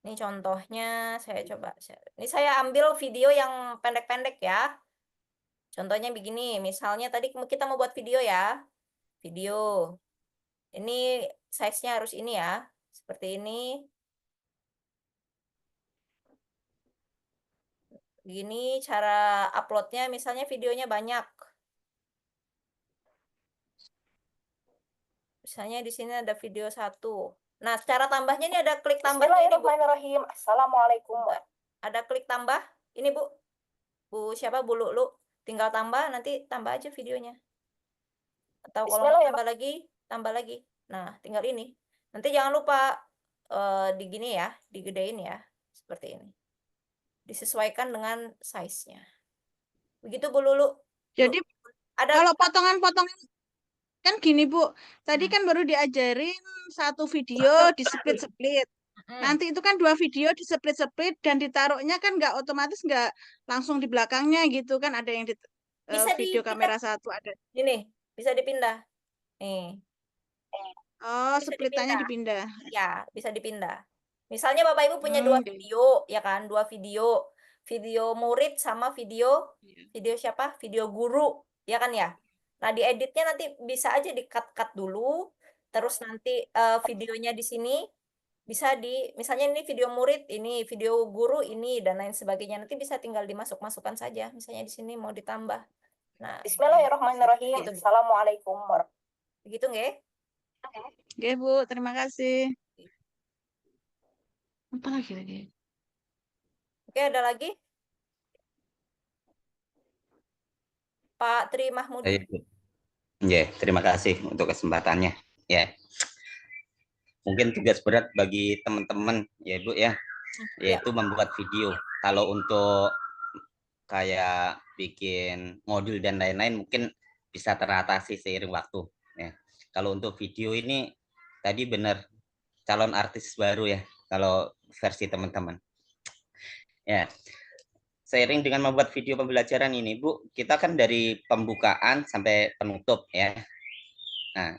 Ini contohnya saya coba share. Ini saya ambil video yang pendek-pendek ya. Contohnya begini, misalnya tadi kita mau buat video ya. Video. Ini size-nya harus ini ya. Seperti ini. Begini cara uploadnya, misalnya videonya banyak. Misalnya di sini ada video 1. Nah, cara tambahnya ini ada klik tambah. Bismillahirrahmanirrahim. Assalamualaikum. Ada klik tambah. Ini Bu. Bu siapa? Bu Lulu. Tinggal tambah, nanti tambah aja videonya. Atau kalau mau tambah lagi. Nah, tinggal ini. Nanti jangan lupa digini ya, digedein ya. Seperti ini. Disesuaikan dengan size-nya. Begitu Bu Lulu. Jadi ada kalau potongan-potongan kan gini Bu, tadi kan baru diajarin 1 video di split-split. Nanti itu kan 2 video di split-split dan ditaruhnya kan nggak otomatis nggak langsung di belakangnya gitu kan, ada yang di bisa video kamera 1 ada. Ini bisa dipindah. Nih. Oh, splitannya dipindah. Ya, bisa dipindah. Misalnya Bapak Ibu punya dua video, ya kan? Dua video. Video murid sama video siapa? Video guru, ya kan ya? Nah, dieditnya nanti bisa aja di-cut dulu, terus nanti videonya di sini bisa misalnya ini video murid, ini video guru ini dan lain sebagainya. Nanti bisa tinggal dimasukkan saja. Misalnya di sini mau ditambah. Nah, Bismillahirrahmanirrahim. gitu. Assalamualaikum Begitu nggih? Oke, Bu. Terima kasih. Apa lagi? Oke, ada lagi? Pak Tri Mahmud. Ya, terima kasih untuk kesempatannya. Ya, mungkin tugas berat bagi teman-teman ya Bu ya, yaitu membuat video. Kalau untuk kayak bikin modul dan lain-lain mungkin bisa teratasi seiring waktu. Ya. Kalau untuk video ini tadi benar calon artis baru ya, kalau versi teman-teman. Ya. Seiring dengan membuat video pembelajaran ini, Bu, kita kan dari pembukaan sampai penutup ya. Nah,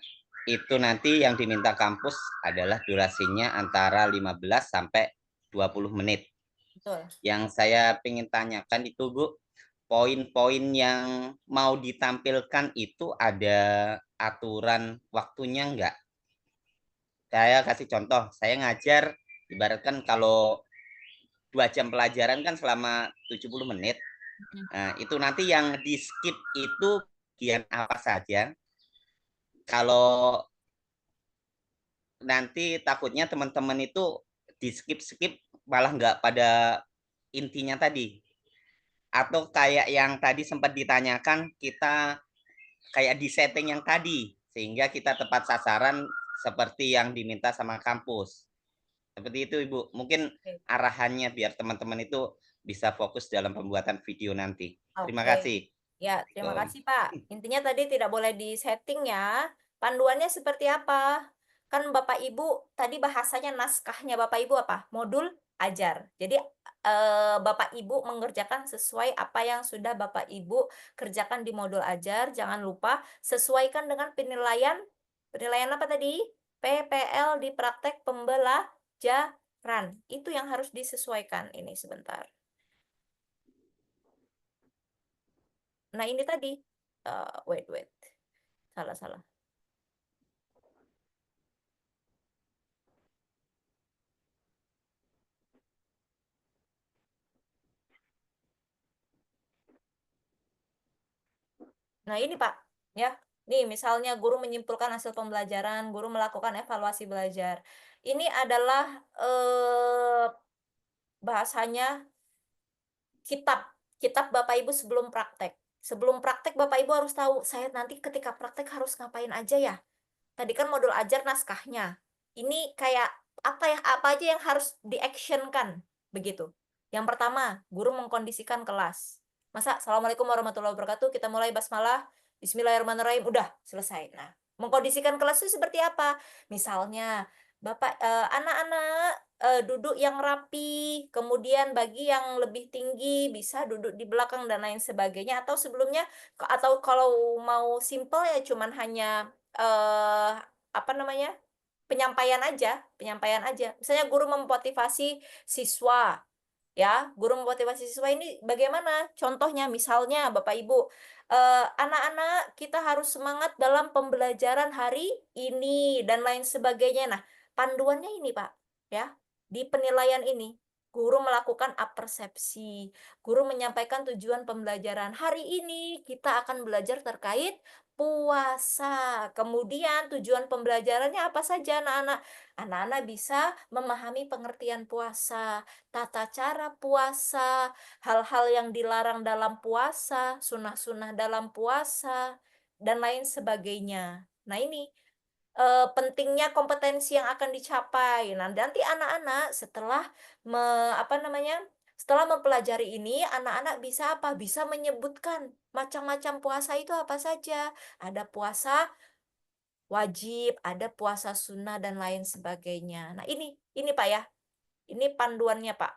itu nanti yang diminta kampus adalah durasinya antara 15 sampai 20 menit. Betul. Yang saya ingin tanyakan itu, Bu, poin-poin yang mau ditampilkan itu ada aturan waktunya enggak? Saya kasih contoh, saya ngajar, ibaratkan kalau 2 jam pelajaran kan selama 70 menit. Nah, itu nanti yang di skip itu bagian apa saja. Kalau nanti takutnya teman-teman itu di skip malah nggak pada intinya tadi. Atau kayak yang tadi sempat ditanyakan, kita kayak di setting yang tadi, sehingga kita tepat sasaran seperti yang diminta sama kampus. Seperti itu Ibu, mungkin arahannya biar teman-teman itu bisa fokus dalam pembuatan video nanti. Terima kasih. Ya, terima kasih Pak. Intinya tadi tidak boleh di setting ya. Panduannya seperti apa? Kan Bapak Ibu tadi bahasanya naskahnya Bapak Ibu apa? Modul ajar. Jadi Bapak Ibu mengerjakan sesuai apa yang sudah Bapak Ibu kerjakan di modul ajar. Jangan lupa sesuaikan dengan penilaian apa tadi? PPL di praktek pembelajaran. Itu yang harus disesuaikan. Ini sebentar. Nah, ini tadi. Wait. Salah. Nah, ini Pak, ya. Nih, misalnya guru menyimpulkan hasil pembelajaran, guru melakukan evaluasi belajar. Ini adalah bahasanya kitab Bapak Ibu sebelum praktek. Sebelum praktek Bapak Ibu harus tahu, saya nanti ketika praktek harus ngapain aja ya. Tadi kan modul ajar naskahnya. Ini kayak apa aja yang harus di-actionkan begitu. Yang pertama, guru mengkondisikan kelas. Masa Assalamualaikum warahmatullahi wabarakatuh, kita mulai basmalah, Bismillahirrahmanirrahim, udah selesai. Nah, mengkondisikan kelas itu seperti apa? Misalnya, Bapak anak-anak duduk yang rapi, kemudian bagi yang lebih tinggi bisa duduk di belakang dan lain sebagainya, atau sebelumnya atau kalau mau simple ya cuman hanya apa namanya? penyampaian aja. Misalnya guru memotivasi siswa, ya, guru memotivasi siswa ini bagaimana? Contohnya misalnya Bapak Ibu, anak-anak kita harus semangat dalam pembelajaran hari ini dan lain sebagainya. Nah, panduannya ini Pak, ya. Di penilaian ini, guru melakukan apersepsi, guru menyampaikan tujuan pembelajaran. Hari ini kita akan belajar terkait puasa. Kemudian tujuan pembelajarannya apa saja anak-anak? Anak-anak bisa memahami pengertian puasa, tata cara puasa, hal-hal yang dilarang dalam puasa, sunnah-sunnah dalam puasa, dan lain sebagainya. Nah, ini pentingnya kompetensi yang akan dicapai. Nah, nanti anak-anak setelah setelah mempelajari ini, anak-anak bisa apa? Bisa menyebutkan macam-macam puasa itu apa saja. Ada puasa wajib, ada puasa sunnah dan lain sebagainya. Nah, ini Pak ya. Ini panduannya Pak.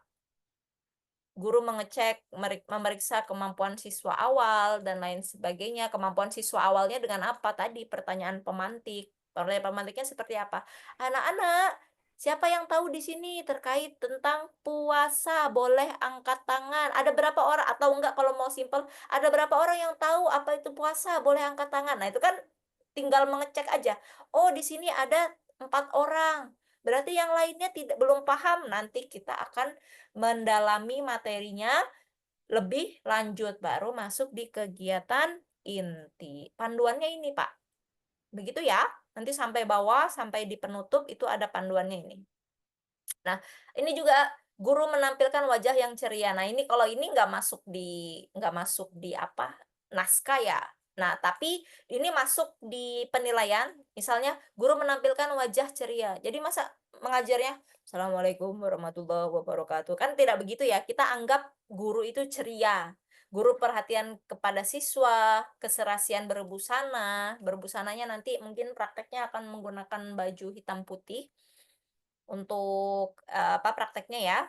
Guru mengecek, memeriksa kemampuan siswa awal dan lain sebagainya. Kemampuan siswa awalnya dengan apa tadi? Pertanyaan pemantik. Pertanyaan pemantiknya seperti apa? Anak-anak, Siapa yang tahu di sini terkait tentang puasa? Boleh angkat tangan. Ada berapa orang atau enggak kalau mau simpel, ada berapa orang yang tahu apa itu puasa? Boleh angkat tangan. Nah, itu kan tinggal mengecek aja. Oh, di sini ada 4 orang. Berarti yang lainnya belum paham. Nanti kita akan mendalami materinya lebih lanjut baru masuk di kegiatan inti. Panduannya ini, Pak. Begitu ya. Nanti sampai bawah, sampai di penutup itu ada panduannya ini. Nah, ini juga guru menampilkan wajah yang ceria. Nah, ini kalau ini nggak masuk di apa naskah ya. Nah, tapi ini masuk di penilaian. Misalnya guru menampilkan wajah ceria. Jadi masa mengajarnya Assalamualaikum warahmatullahi wabarakatuh. Kan tidak begitu ya. Kita anggap guru itu ceria. Guru perhatian kepada siswa, keserasian berbusana. Berbusananya nanti mungkin prakteknya akan menggunakan baju hitam putih untuk prakteknya ya.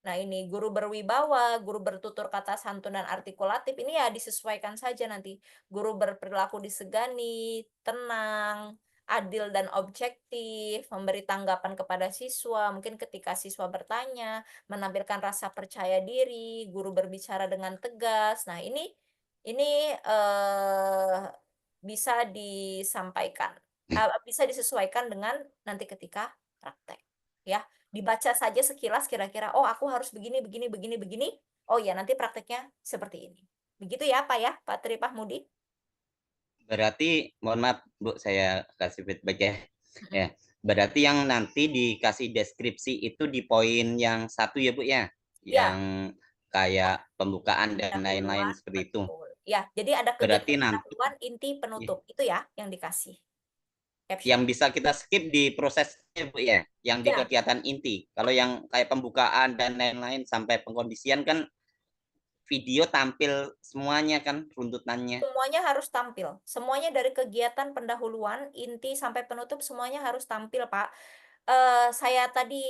Nah, ini guru berwibawa, guru bertutur kata santun dan artikulatif, ini ya disesuaikan saja nanti. Guru berperilaku disegani, tenang, adil dan objektif, memberi tanggapan kepada siswa, mungkin ketika siswa bertanya, menampilkan rasa percaya diri, guru berbicara dengan tegas. Nah, ini bisa disampaikan, bisa disesuaikan dengan nanti ketika praktek. Ya, dibaca saja sekilas kira-kira, oh aku harus begini, begini, begini, begini. Oh ya, nanti prakteknya seperti ini. Begitu ya Pak ya, Pak Tri Pahmudi. Berarti, mohon maaf Bu, saya kasih feedback ya. Ya, berarti yang nanti dikasih deskripsi itu di poin yang 1 ya Bu ya? Ya. Yang kayak pembukaan dan lain-lain seperti itu. Ya, jadi ada Berarti kegiatan nanti pendahuluan, inti, penutup. Itu ya yang dikasih. yang bisa kita skip di prosesnya Bu ya, yang di kegiatan inti. Kalau yang kayak pembukaan dan lain-lain sampai pengkondisian kan video tampil semuanya kan runtutannya. Semuanya harus tampil. Semuanya dari kegiatan pendahuluan, inti sampai penutup semuanya harus tampil, Pak. Saya tadi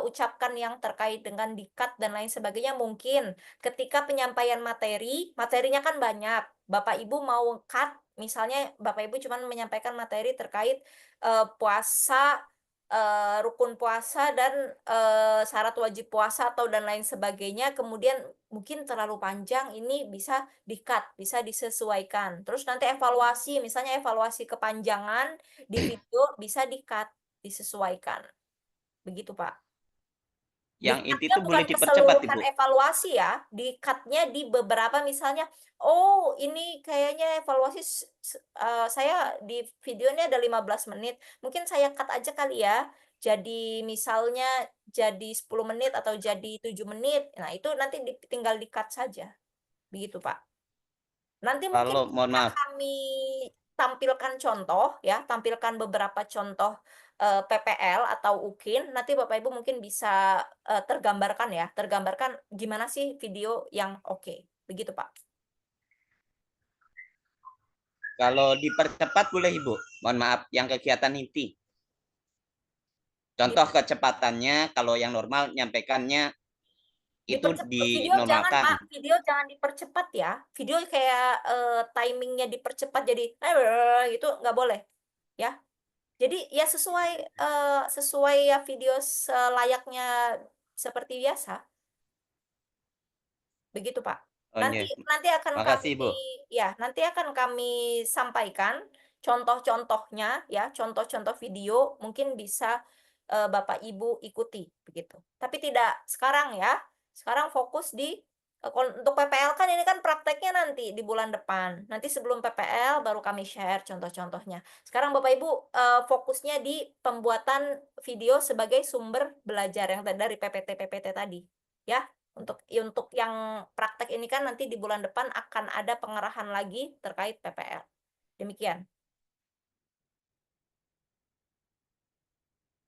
ucapkan yang terkait dengan dikat dan lain sebagainya, mungkin ketika penyampaian materinya kan banyak. Bapak Ibu mau cut, misalnya Bapak Ibu cuma menyampaikan materi terkait puasa, rukun puasa dan syarat wajib puasa atau dan lain sebagainya, kemudian mungkin terlalu panjang, ini bisa di-cut, bisa disesuaikan. Terus nanti evaluasi, misalnya evaluasi kepanjangan di video bisa di-cut, disesuaikan. Begitu, Pak. Yang inti Di-cut-nya itu bukan boleh dipercepat, keseluruhan Ibu. evaluasi ya, di-cut-nya di beberapa, misalnya, oh ini kayaknya evaluasi saya di videonya ada 15 menit, mungkin saya cut aja kali ya, jadi misalnya jadi 10 menit atau jadi 7 menit, nah itu nanti tinggal di-cut saja. Begitu, Pak. Nanti mungkin Kalau mohon maaf, kami tampilkan contoh ya, tampilkan beberapa contoh PPL atau UKIN, nanti Bapak Ibu mungkin bisa tergambarkan ya, tergambarkan gimana sih video yang oke. Begitu, Pak. kalau dipercepat boleh Ibu. Mohon maaf, yang kegiatan inti. Contoh kecepatannya, kalau yang normal nyampaikannya itu Video jangan, Pak, dinormalkan. video jangan dipercepat ya. Video kayak timingnya dipercepat jadi gitu nggak boleh ya. Jadi ya sesuai ya video selayaknya seperti biasa. Begitu, Pak. Oh, Nanti makasih, Bu. nanti akan kami sampaikan contoh-contohnya ya, contoh-contoh video mungkin bisa Bapak Ibu ikuti begitu. Tapi tidak sekarang ya. Sekarang fokus di untuk PPL kan ini kan prakteknya nanti di bulan depan. Nanti sebelum PPL baru kami share contoh-contohnya. Sekarang Bapak Ibu fokusnya di pembuatan video sebagai sumber belajar yang dari PPT tadi. Ya. Untuk yang praktek ini kan nanti di bulan depan akan ada pengerahan lagi terkait PPL. Demikian.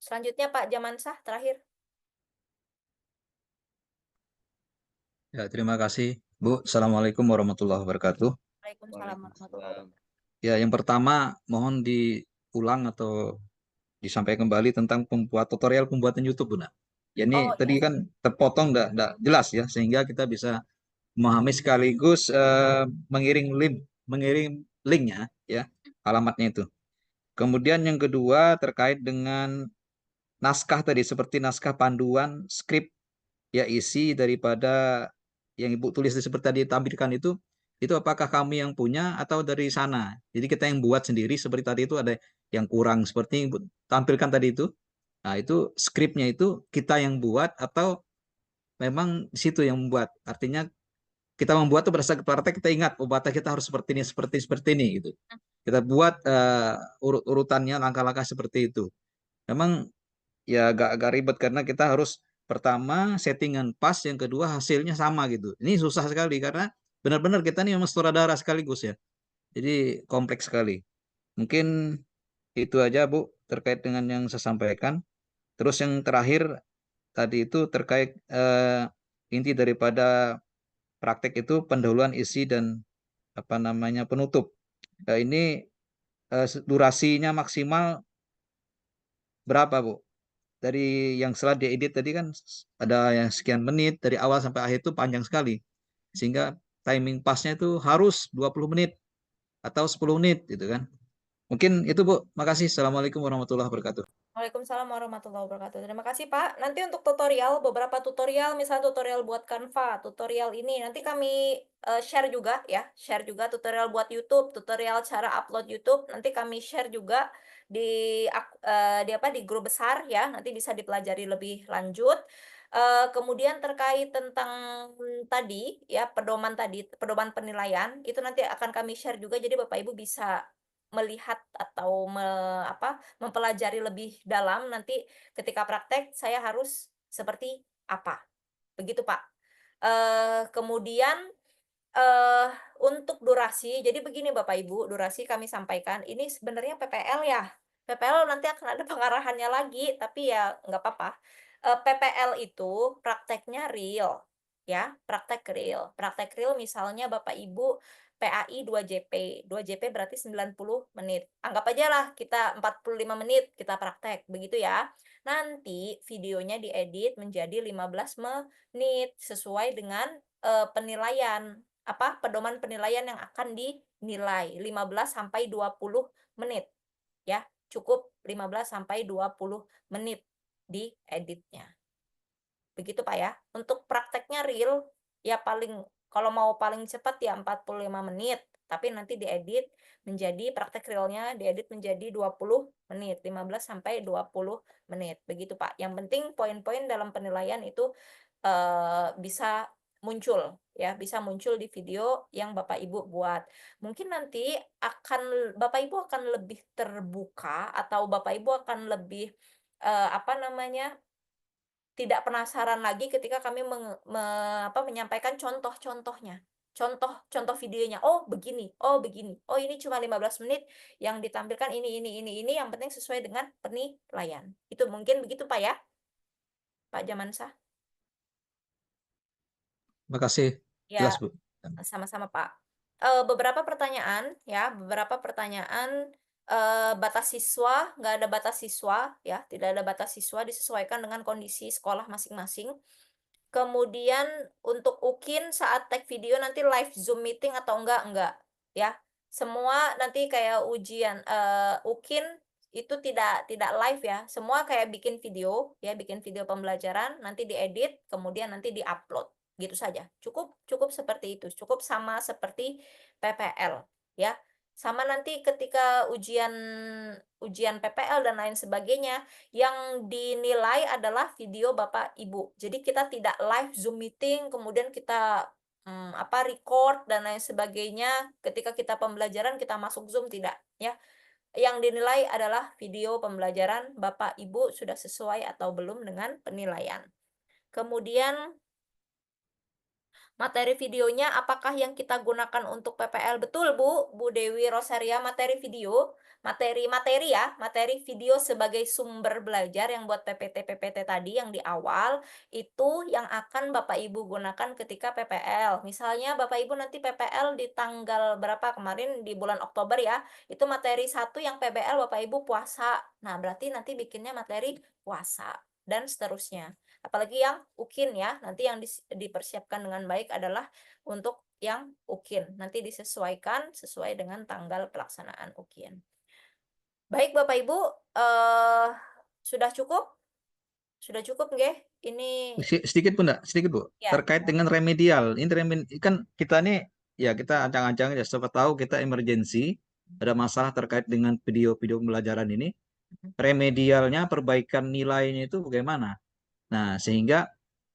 Selanjutnya Pak Jamansah terakhir. Ya, terima kasih, Bu. Assalamualaikum warahmatullahi wabarakatuh. Waalaikumsalam warahmatullahi wabarakatuh. Ya, yang pertama mohon diulang atau disampaikan kembali tentang tutorial pembuatan YouTube, Bu. Ya, ini tadi kan terpotong enggak jelas ya, sehingga kita bisa memahami sekaligus mengiring linknya ya, alamatnya itu. Kemudian yang kedua terkait dengan naskah tadi seperti naskah panduan, skrip, ya isi daripada yang Ibu tulis seperti tadi tampilkan itu apakah kami yang punya atau dari sana. Jadi kita yang buat sendiri seperti tadi itu ada yang kurang seperti yang Ibu tampilkan tadi itu. Nah, itu skripnya itu kita yang buat atau memang di situ yang membuat. Artinya kita membuat itu berdasarkan praktek kita ingat obatnya kita harus seperti ini gitu. Kita buat urutannya langkah-langkah seperti itu. Memang ya agak ribet karena kita harus pertama settingan pas, yang kedua hasilnya sama gitu. Ini susah sekali karena benar-benar kita ini memang sutradara sekaligus ya. Jadi kompleks sekali. Mungkin itu aja Bu terkait dengan yang saya sampaikan. Terus yang terakhir tadi itu terkait inti daripada praktek itu pendahuluan isi dan apa namanya penutup. Ini durasinya maksimal berapa Bu? Dari yang setelah diedit tadi kan ada yang sekian menit, dari awal sampai akhir itu panjang sekali. Sehingga timing pasnya itu harus 20 menit atau 10 menit gitu kan. Mungkin itu Bu. Makasih. Assalamualaikum warahmatullahi wabarakatuh. Waalaikumsalam warahmatullahi wabarakatuh. Terima kasih Pak. Nanti untuk tutorial, beberapa tutorial, misalnya tutorial buat Canva, tutorial ini nanti kami share juga ya, share juga tutorial buat YouTube, tutorial cara upload YouTube, nanti kami share juga di di grup besar ya, nanti bisa dipelajari lebih lanjut. Kemudian terkait tentang tadi ya pedoman penilaian itu nanti akan kami share juga, jadi Bapak Ibu bisa melihat atau mempelajari lebih dalam nanti ketika praktek saya harus seperti apa. Begitu Pak. Kemudian untuk durasi, jadi begini Bapak Ibu, durasi kami sampaikan, ini sebenarnya PPL ya. PPL nanti akan ada pengarahannya lagi, tapi ya nggak apa-apa. PPL itu prakteknya real, ya, praktek real. Praktek real misalnya Bapak Ibu PAI 2JP. 2JP berarti 90 menit. Anggap aja lah kita 45 menit kita praktek, begitu ya. Nanti videonya diedit menjadi 15 menit sesuai dengan penilaian pedoman penilaian yang akan dinilai 15 sampai 20 menit. Ya, cukup 15 sampai 20 menit di editnya. Begitu Pak ya. Untuk prakteknya real ya kalau mau paling cepat ya 45 menit, tapi nanti diedit menjadi praktek realnya diedit menjadi 20 menit, 15 sampai 20 menit. Begitu Pak. Yang penting poin-poin dalam penilaian itu bisa muncul ya, bisa muncul di video yang Bapak Ibu buat. Mungkin nanti Bapak Ibu akan lebih terbuka atau Bapak Ibu akan lebih tidak penasaran lagi ketika kami menyampaikan contoh-contohnya. Contoh videonya. Oh, begini. Oh, begini. Oh, ini cuma 15 menit yang ditampilkan ini yang penting sesuai dengan penilaian. Itu mungkin begitu Pak ya. Pak Jamansah. Makasih. Ya, Jelas Bu. sama-sama Pak. Beberapa pertanyaan ya, batas siswa, nggak ada batas siswa ya, tidak ada batas siswa, disesuaikan dengan kondisi sekolah masing-masing. Kemudian untuk UKIN saat tag video nanti live Zoom meeting atau enggak ya. Semua nanti kayak ujian UKIN itu tidak live ya. Semua kayak bikin video ya, bikin video pembelajaran, nanti diedit, kemudian nanti diupload. Gitu saja. Cukup seperti itu. Cukup sama seperti PPL ya. Sama nanti ketika ujian PPL dan lain sebagainya, yang dinilai adalah video Bapak Ibu. Jadi kita tidak live Zoom meeting, kemudian kita record dan lain sebagainya. Ketika kita pembelajaran kita masuk Zoom, tidak ya. Yang dinilai adalah video pembelajaran Bapak Ibu sudah sesuai atau belum dengan penilaian. Kemudian materi videonya apakah yang kita gunakan untuk PPL? Betul Bu Dewi Rosaria, materi video, materi video sebagai sumber belajar yang buat PPT tadi yang di awal, itu yang akan Bapak Ibu gunakan ketika PPL. Misalnya Bapak Ibu nanti PPL di tanggal berapa kemarin di bulan Oktober ya, itu materi 1 yang PBL Bapak Ibu puasa. Nah, berarti nanti bikinnya materi puasa dan seterusnya. Apalagi yang UKIN ya, nanti yang dipersiapkan dengan baik adalah untuk yang UKIN. Nanti disesuaikan sesuai dengan tanggal pelaksanaan UKIN. Baik Bapak Ibu, sudah cukup Sudah cukup nggih? Ini Sedikit pun enggak, sedikit Bu. ya. Terkait dengan remedial. Ini kan kita nih ya kita ancang-ancang ya siapa tahu kita emergency ada masalah terkait dengan video-video pembelajaran ini. Remedialnya perbaikan nilainya itu bagaimana? Nah, sehingga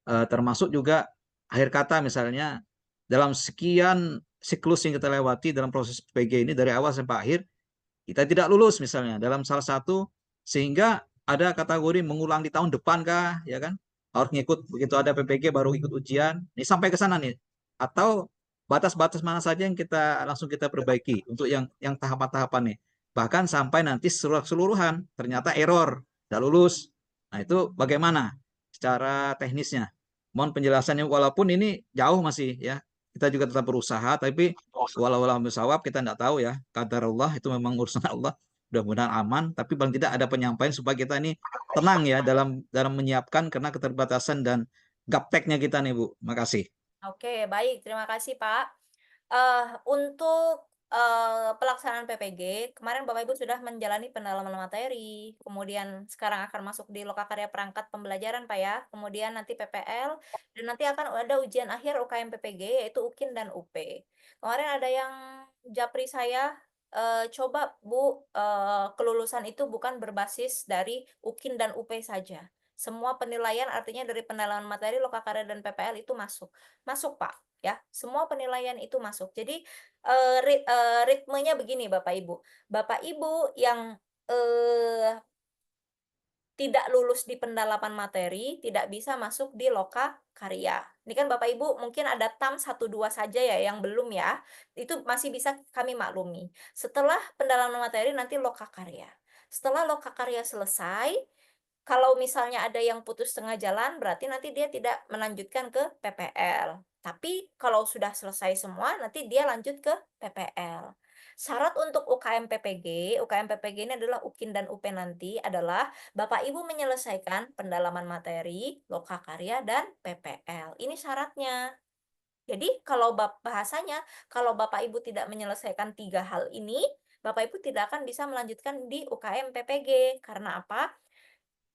termasuk juga akhir kata misalnya dalam sekian siklus yang kita lewati dalam proses PG ini dari awal sampai akhir kita tidak lulus misalnya dalam salah satu sehingga ada kategori mengulang di tahun depan kah ya kan harus ngikut begitu ada PPG baru ikut ujian ini sampai ke sana nih atau batas-batas mana saja yang kita langsung kita perbaiki untuk yang tahapan-tahapan nih bahkan sampai nanti keseluruhan ternyata error tidak lulus nah itu bagaimana secara teknisnya mohon penjelasannya walaupun ini jauh masih ya kita juga tetap berusaha tapi walau bisawab kita tidak tahu ya kadar Allah itu memang urusan Allah mudah-mudahan aman tapi paling tidak ada penyampaian supaya kita ini tenang ya dalam menyiapkan karena keterbatasan dan gapteknya kita nih Bu. Makasih. Oke, baik. Terima kasih, Pak. Untuk pelaksanaan PPG, kemarin Bapak Ibu sudah menjalani pendalaman materi, kemudian sekarang akan masuk di lokakarya perangkat pembelajaran, Pak ya. Kemudian nanti PPL, dan nanti akan ada ujian akhir UKM PPG, yaitu UKIN dan UP. Kemarin ada yang japri saya, coba Bu, kelulusan itu bukan berbasis dari UKIN dan UP saja. Semua penilaian artinya dari pendalaman materi, lokakarya, dan PPL itu masuk. Masuk, Pak. Ya, semua penilaian itu masuk. Jadi ritmenya begini Bapak Ibu. Bapak Ibu yang tidak lulus di pendalaman materi tidak bisa masuk di loka karya. Ini kan Bapak Ibu mungkin ada TAM 1 2 saja ya yang belum ya. Itu masih bisa kami maklumi. Setelah pendalaman materi nanti loka karya. Setelah loka karya selesai, kalau misalnya ada yang putus tengah jalan, berarti nanti dia tidak melanjutkan ke PPL. Tapi kalau sudah selesai semua, nanti dia lanjut ke PPL. Syarat untuk UKM PPG ini adalah UKIN dan UP nanti adalah Bapak Ibu menyelesaikan pendalaman materi, loka karya, dan PPL. Ini syaratnya. Jadi kalau bahasanya, kalau Bapak Ibu tidak menyelesaikan 3 hal ini, Bapak Ibu tidak akan bisa melanjutkan di UKM PPG. Karena apa?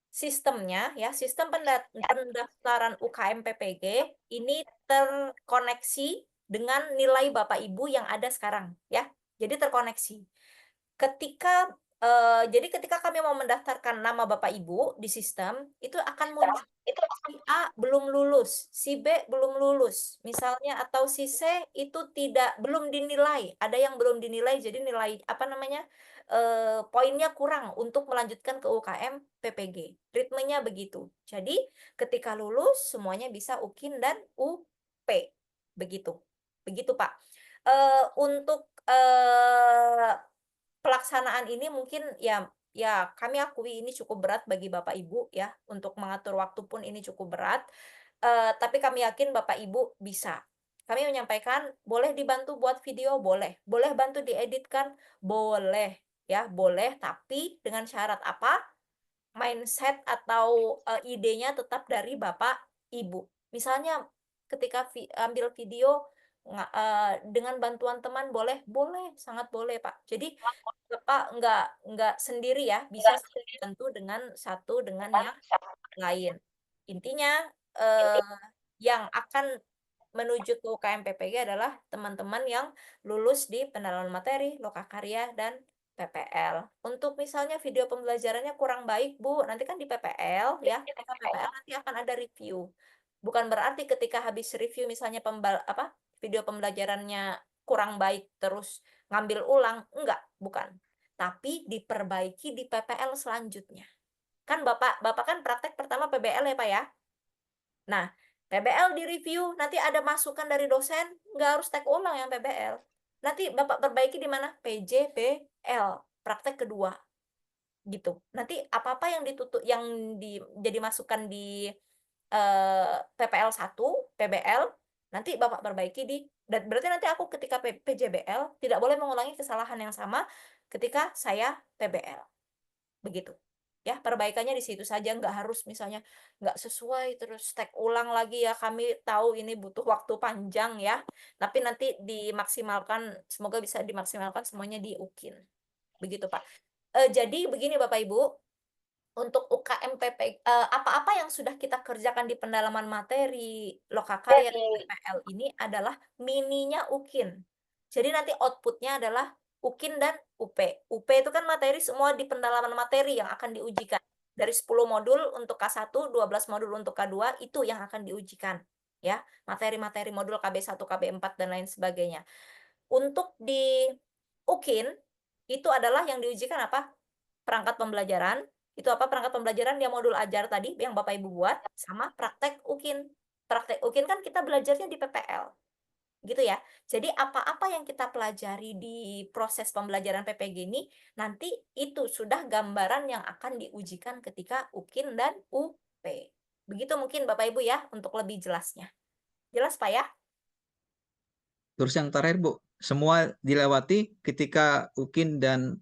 Sistemnya ya, sistem pendaftaran UKM PPG ini terkoneksi dengan nilai Bapak Ibu yang ada sekarang ya. Jadi terkoneksi. Jadi ketika kami mau mendaftarkan nama Bapak Ibu di sistem, itu akan muncul si A belum lulus, si B belum lulus, misalnya atau si C itu belum dinilai, ada yang belum dinilai, jadi nilai poinnya kurang untuk melanjutkan ke UKM PPG. Ritmenya begitu. Jadi ketika lulus semuanya bisa UKIN dan UP. Begitu. Begitu, Pak. Untuk pelaksanaan ini mungkin ya kami akui ini cukup berat bagi Bapak Ibu ya, untuk mengatur waktu pun ini cukup berat. Tapi kami yakin Bapak Ibu bisa. Kami menyampaikan boleh dibantu buat video, boleh bantu dieditkan, boleh ya, boleh, tapi dengan syarat apa? Mindset atau idenya tetap dari Bapak Ibu. Misalnya ketika ambil video dengan bantuan teman boleh, sangat boleh Pak. Jadi Bapak nggak sendiri ya, bisa tentu dengan satu dengan yang lain. Intinya yang akan menuju ke UKM PPG adalah teman-teman yang lulus di pendalaman materi, loka karya, dan PPL. Untuk misalnya video pembelajarannya kurang baik, Bu, nanti kan di PPL ya, ketika PPL nanti akan ada review. Bukan berarti ketika habis review misalnya video pembelajarannya kurang baik terus ngambil ulang, enggak, bukan. Tapi diperbaiki di PPL selanjutnya. Kan Bapak kan praktek pertama PBL ya, Pak ya? Nah, PBL di review, nanti ada masukan dari dosen, nggak harus take ulang yang PBL. Nanti Bapak perbaiki di mana? PJBL, praktek kedua. Gitu. Nanti apa-apa yang jadi masukan di PPL 1, PBL, nanti Bapak perbaiki berarti nanti aku ketika PJBL tidak boleh mengulangi kesalahan yang sama ketika saya PBL. Begitu. Ya, perbaikannya di situ saja, nggak harus misalnya nggak sesuai terus tag ulang lagi ya, kami tahu ini butuh waktu panjang ya, tapi nanti dimaksimalkan, semoga bisa dimaksimalkan semuanya di UKIN. Begitu Pak. Jadi begini Bapak Ibu, untuk UKM apa-apa yang sudah kita kerjakan di pendalaman materi lokakarya dan PPL ini adalah mininya UKIN. Jadi nanti outputnya adalah UKIN dan UP. UP itu kan materi semua di pendalaman materi yang akan diujikan. Dari 10 modul untuk K1, 12 modul untuk K2, itu yang akan diujikan. Ya, materi-materi modul KB1, KB4, dan lain sebagainya. Untuk di UKIN, itu adalah yang diujikan apa? Perangkat pembelajaran. Itu apa perangkat pembelajaran yang modul ajar tadi yang Bapak Ibu buat, sama praktek UKIN. Praktek UKIN kan kita belajarnya di PPL. Gitu ya. Jadi apa-apa yang kita pelajari di proses pembelajaran PPG ini, nanti itu sudah gambaran yang akan diujikan ketika UKIN dan UP. Begitu mungkin Bapak Ibu ya, untuk lebih jelasnya. Jelas Pak ya? Terus yang terakhir Bu, semua dilewati ketika UKIN dan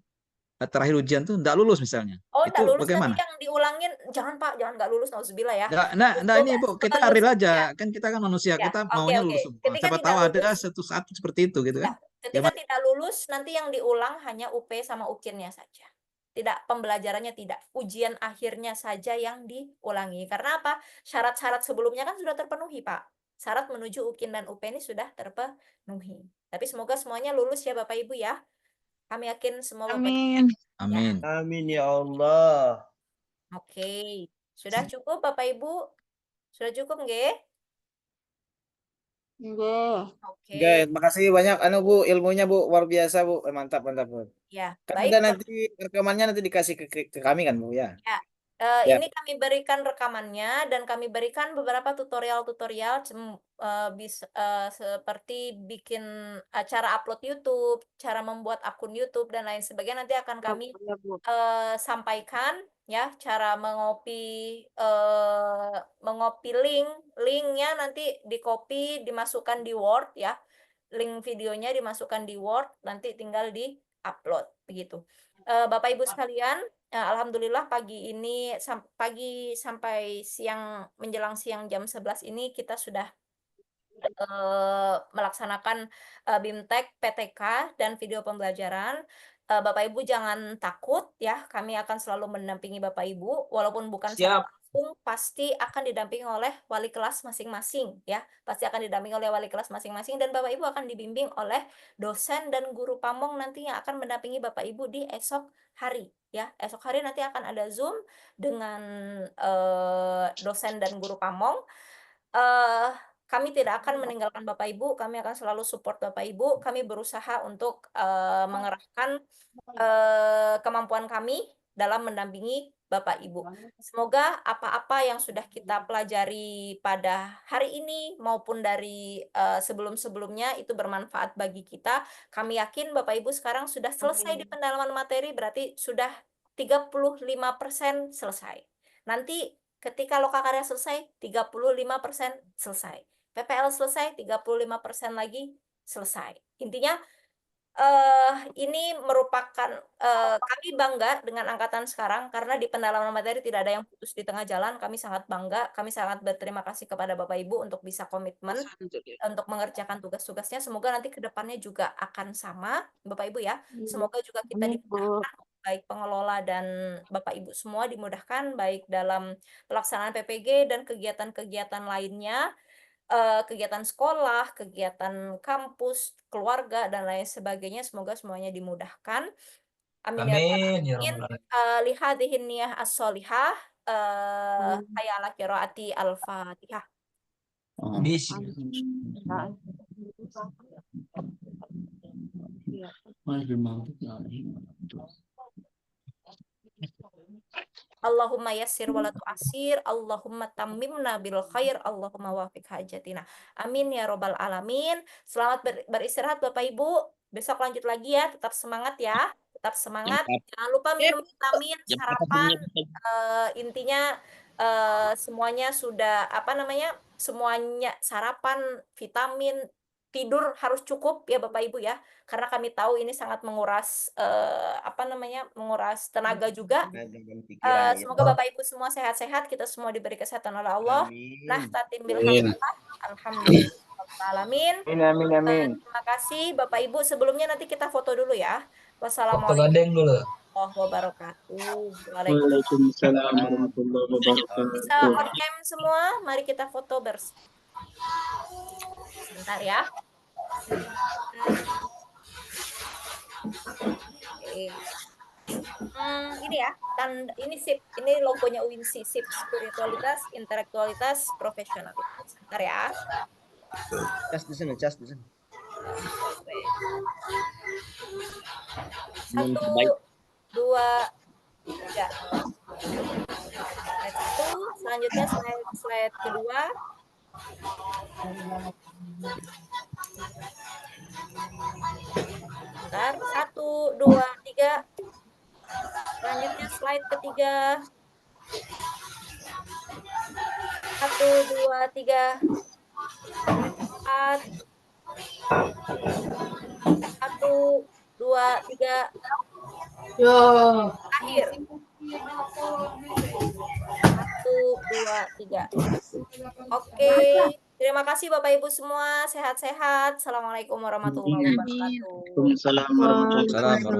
terakhir ujian tuh nggak lulus misalnya. Oh, Itu nggak lulus bagaimana? nanti yang diulangin, jangan Pak, jangan nggak lulus, nauzubillah ya. Nah ini Bu, kita Suka real lulus aja, ya. kan kita kan manusia, Ya, kita oke, maunya oke. lulus semua. Ketika Siapa tidak tahu ada lulus, satu seperti itu gitu ya, kan? ketika Gimana? tidak lulus, nanti yang diulang hanya UP sama UKIN-nya saja. Tidak, pembelajarannya tidak. Ujian akhirnya saja yang diulangi. Karena apa? Syarat-syarat sebelumnya kan sudah terpenuhi, Pak. Syarat menuju UKIN dan UP ini sudah terpenuhi. Tapi semoga semuanya lulus ya Bapak Ibu ya. Kami yakin semua Bapak Ibu. Amin. Amin. Amin ya Allah. Oke. Sudah cukup Bapak Ibu? Sudah cukup nggih? Nggih. Oke. Oke, terima kasih banyak Bu, ilmunya Bu, luar biasa Bu. Mantap, mantap Bu. Ya, Kan baik. ada nanti rekamannya nanti dikasih ke kami kan Bu ya. Ya, Ya. ini kami berikan rekamannya dan kami berikan beberapa tutorial-tutorial seperti bikin cara upload YouTube, cara membuat akun YouTube dan lain sebagainya. Nanti akan kami sampaikan ya cara mengopi linknya nanti di copy dimasukkan di Word ya, link videonya dimasukkan di Word, nanti tinggal di upload begitu. Bapak Ibu sekalian, alhamdulillah pagi ini pagi sampai siang menjelang siang jam 11 ini kita sudah melaksanakan BIMTEK, PTK, dan video pembelajaran. Bapak Ibu jangan takut ya, kami akan selalu mendampingi Bapak Ibu, walaupun bukan secara langsung, pasti akan didampingi oleh wali kelas masing-masing ya, pasti akan didampingi oleh wali kelas masing-masing dan Bapak Ibu akan dibimbing oleh dosen dan guru pamong nanti yang akan mendampingi Bapak Ibu di esok hari ya. Esok hari nanti akan ada Zoom dengan dosen dan guru pamong. Kami tidak akan meninggalkan Bapak Ibu, kami akan selalu support Bapak Ibu, kami berusaha untuk mengerahkan kemampuan kami dalam mendampingi Bapak Ibu. Semoga apa-apa yang sudah kita pelajari pada hari ini maupun dari sebelum-sebelumnya itu bermanfaat bagi kita. Kami yakin Bapak Ibu sekarang sudah selesai di pendalaman materi, berarti sudah 35% selesai. Nanti ketika lokakarya selesai, 35% selesai. PPL selesai, 35% lagi selesai. Intinya ini merupakan kami bangga dengan angkatan sekarang karena di pendalaman materi tidak ada yang putus di tengah jalan. Kami sangat bangga, kami sangat berterima kasih kepada Bapak Ibu untuk bisa komitmen untuk mengerjakan tugas-tugasnya. Semoga nanti ke depannya juga akan sama, Bapak Ibu ya. Semoga juga kita dimudahkan, baik pengelola dan Bapak Ibu semua dimudahkan baik dalam pelaksanaan PPG dan kegiatan-kegiatan lainnya. Kegiatan sekolah, kegiatan kampus, keluarga, dan lain sebagainya. Semoga semuanya dimudahkan. Amin ya rabbal alamin. Lihadhihin niyah as-solihah. Hayya ala qiraati al-Fatihah. Allahumma yassir wa la tu'assir, Allahumma tammimna bil khair, Allahumma wafiq hajatina. Amin ya robbal alamin. Selamat beristirahat Bapak Ibu. Besok lanjut lagi ya, tetap semangat ya. Tetap semangat. Jangan lupa minum vitamin, sarapan. Intinya semuanya sudah semuanya sarapan, vitamin, tidur harus cukup ya Bapak Ibu ya, karena kami tahu ini sangat menguras menguras tenaga juga. Semoga Bapak Ibu semua sehat-sehat, kita semua diberi kesehatan oleh Allah. Nahtatim bil hamdulillah. Alhamdulillah. Amin. Terima kasih Bapak Ibu. Sebelumnya nanti kita foto dulu ya. Foto Wassalamualaikum. gandeng dulu. wabarakatuh. Waalaikumsalam warahmatullahi wabarakatuh. Bisa on cam semua? Mari kita foto bersama. Sebentar ya. Oke. Ini ya, ini SIP, ini logonya UINSI, SIP, spiritualitas, intelektualitas, profesionalitas. Sebentar ya. Cas di sana, cas di sana. 1, 2, 3. Slide 1, selanjutnya slide kedua. Bentar, 1, 2, 3. Selanjutnya slide ketiga. 1, 2, 3. 4. 1, 2, 3. Akhir. 1, 2, 3. Oke. Terima kasih Bapak Ibu semua. Sehat-sehat. Assalamualaikum warahmatullahi wabarakatuh. Waalaikumsalam warahmatullahi wabarakatuh.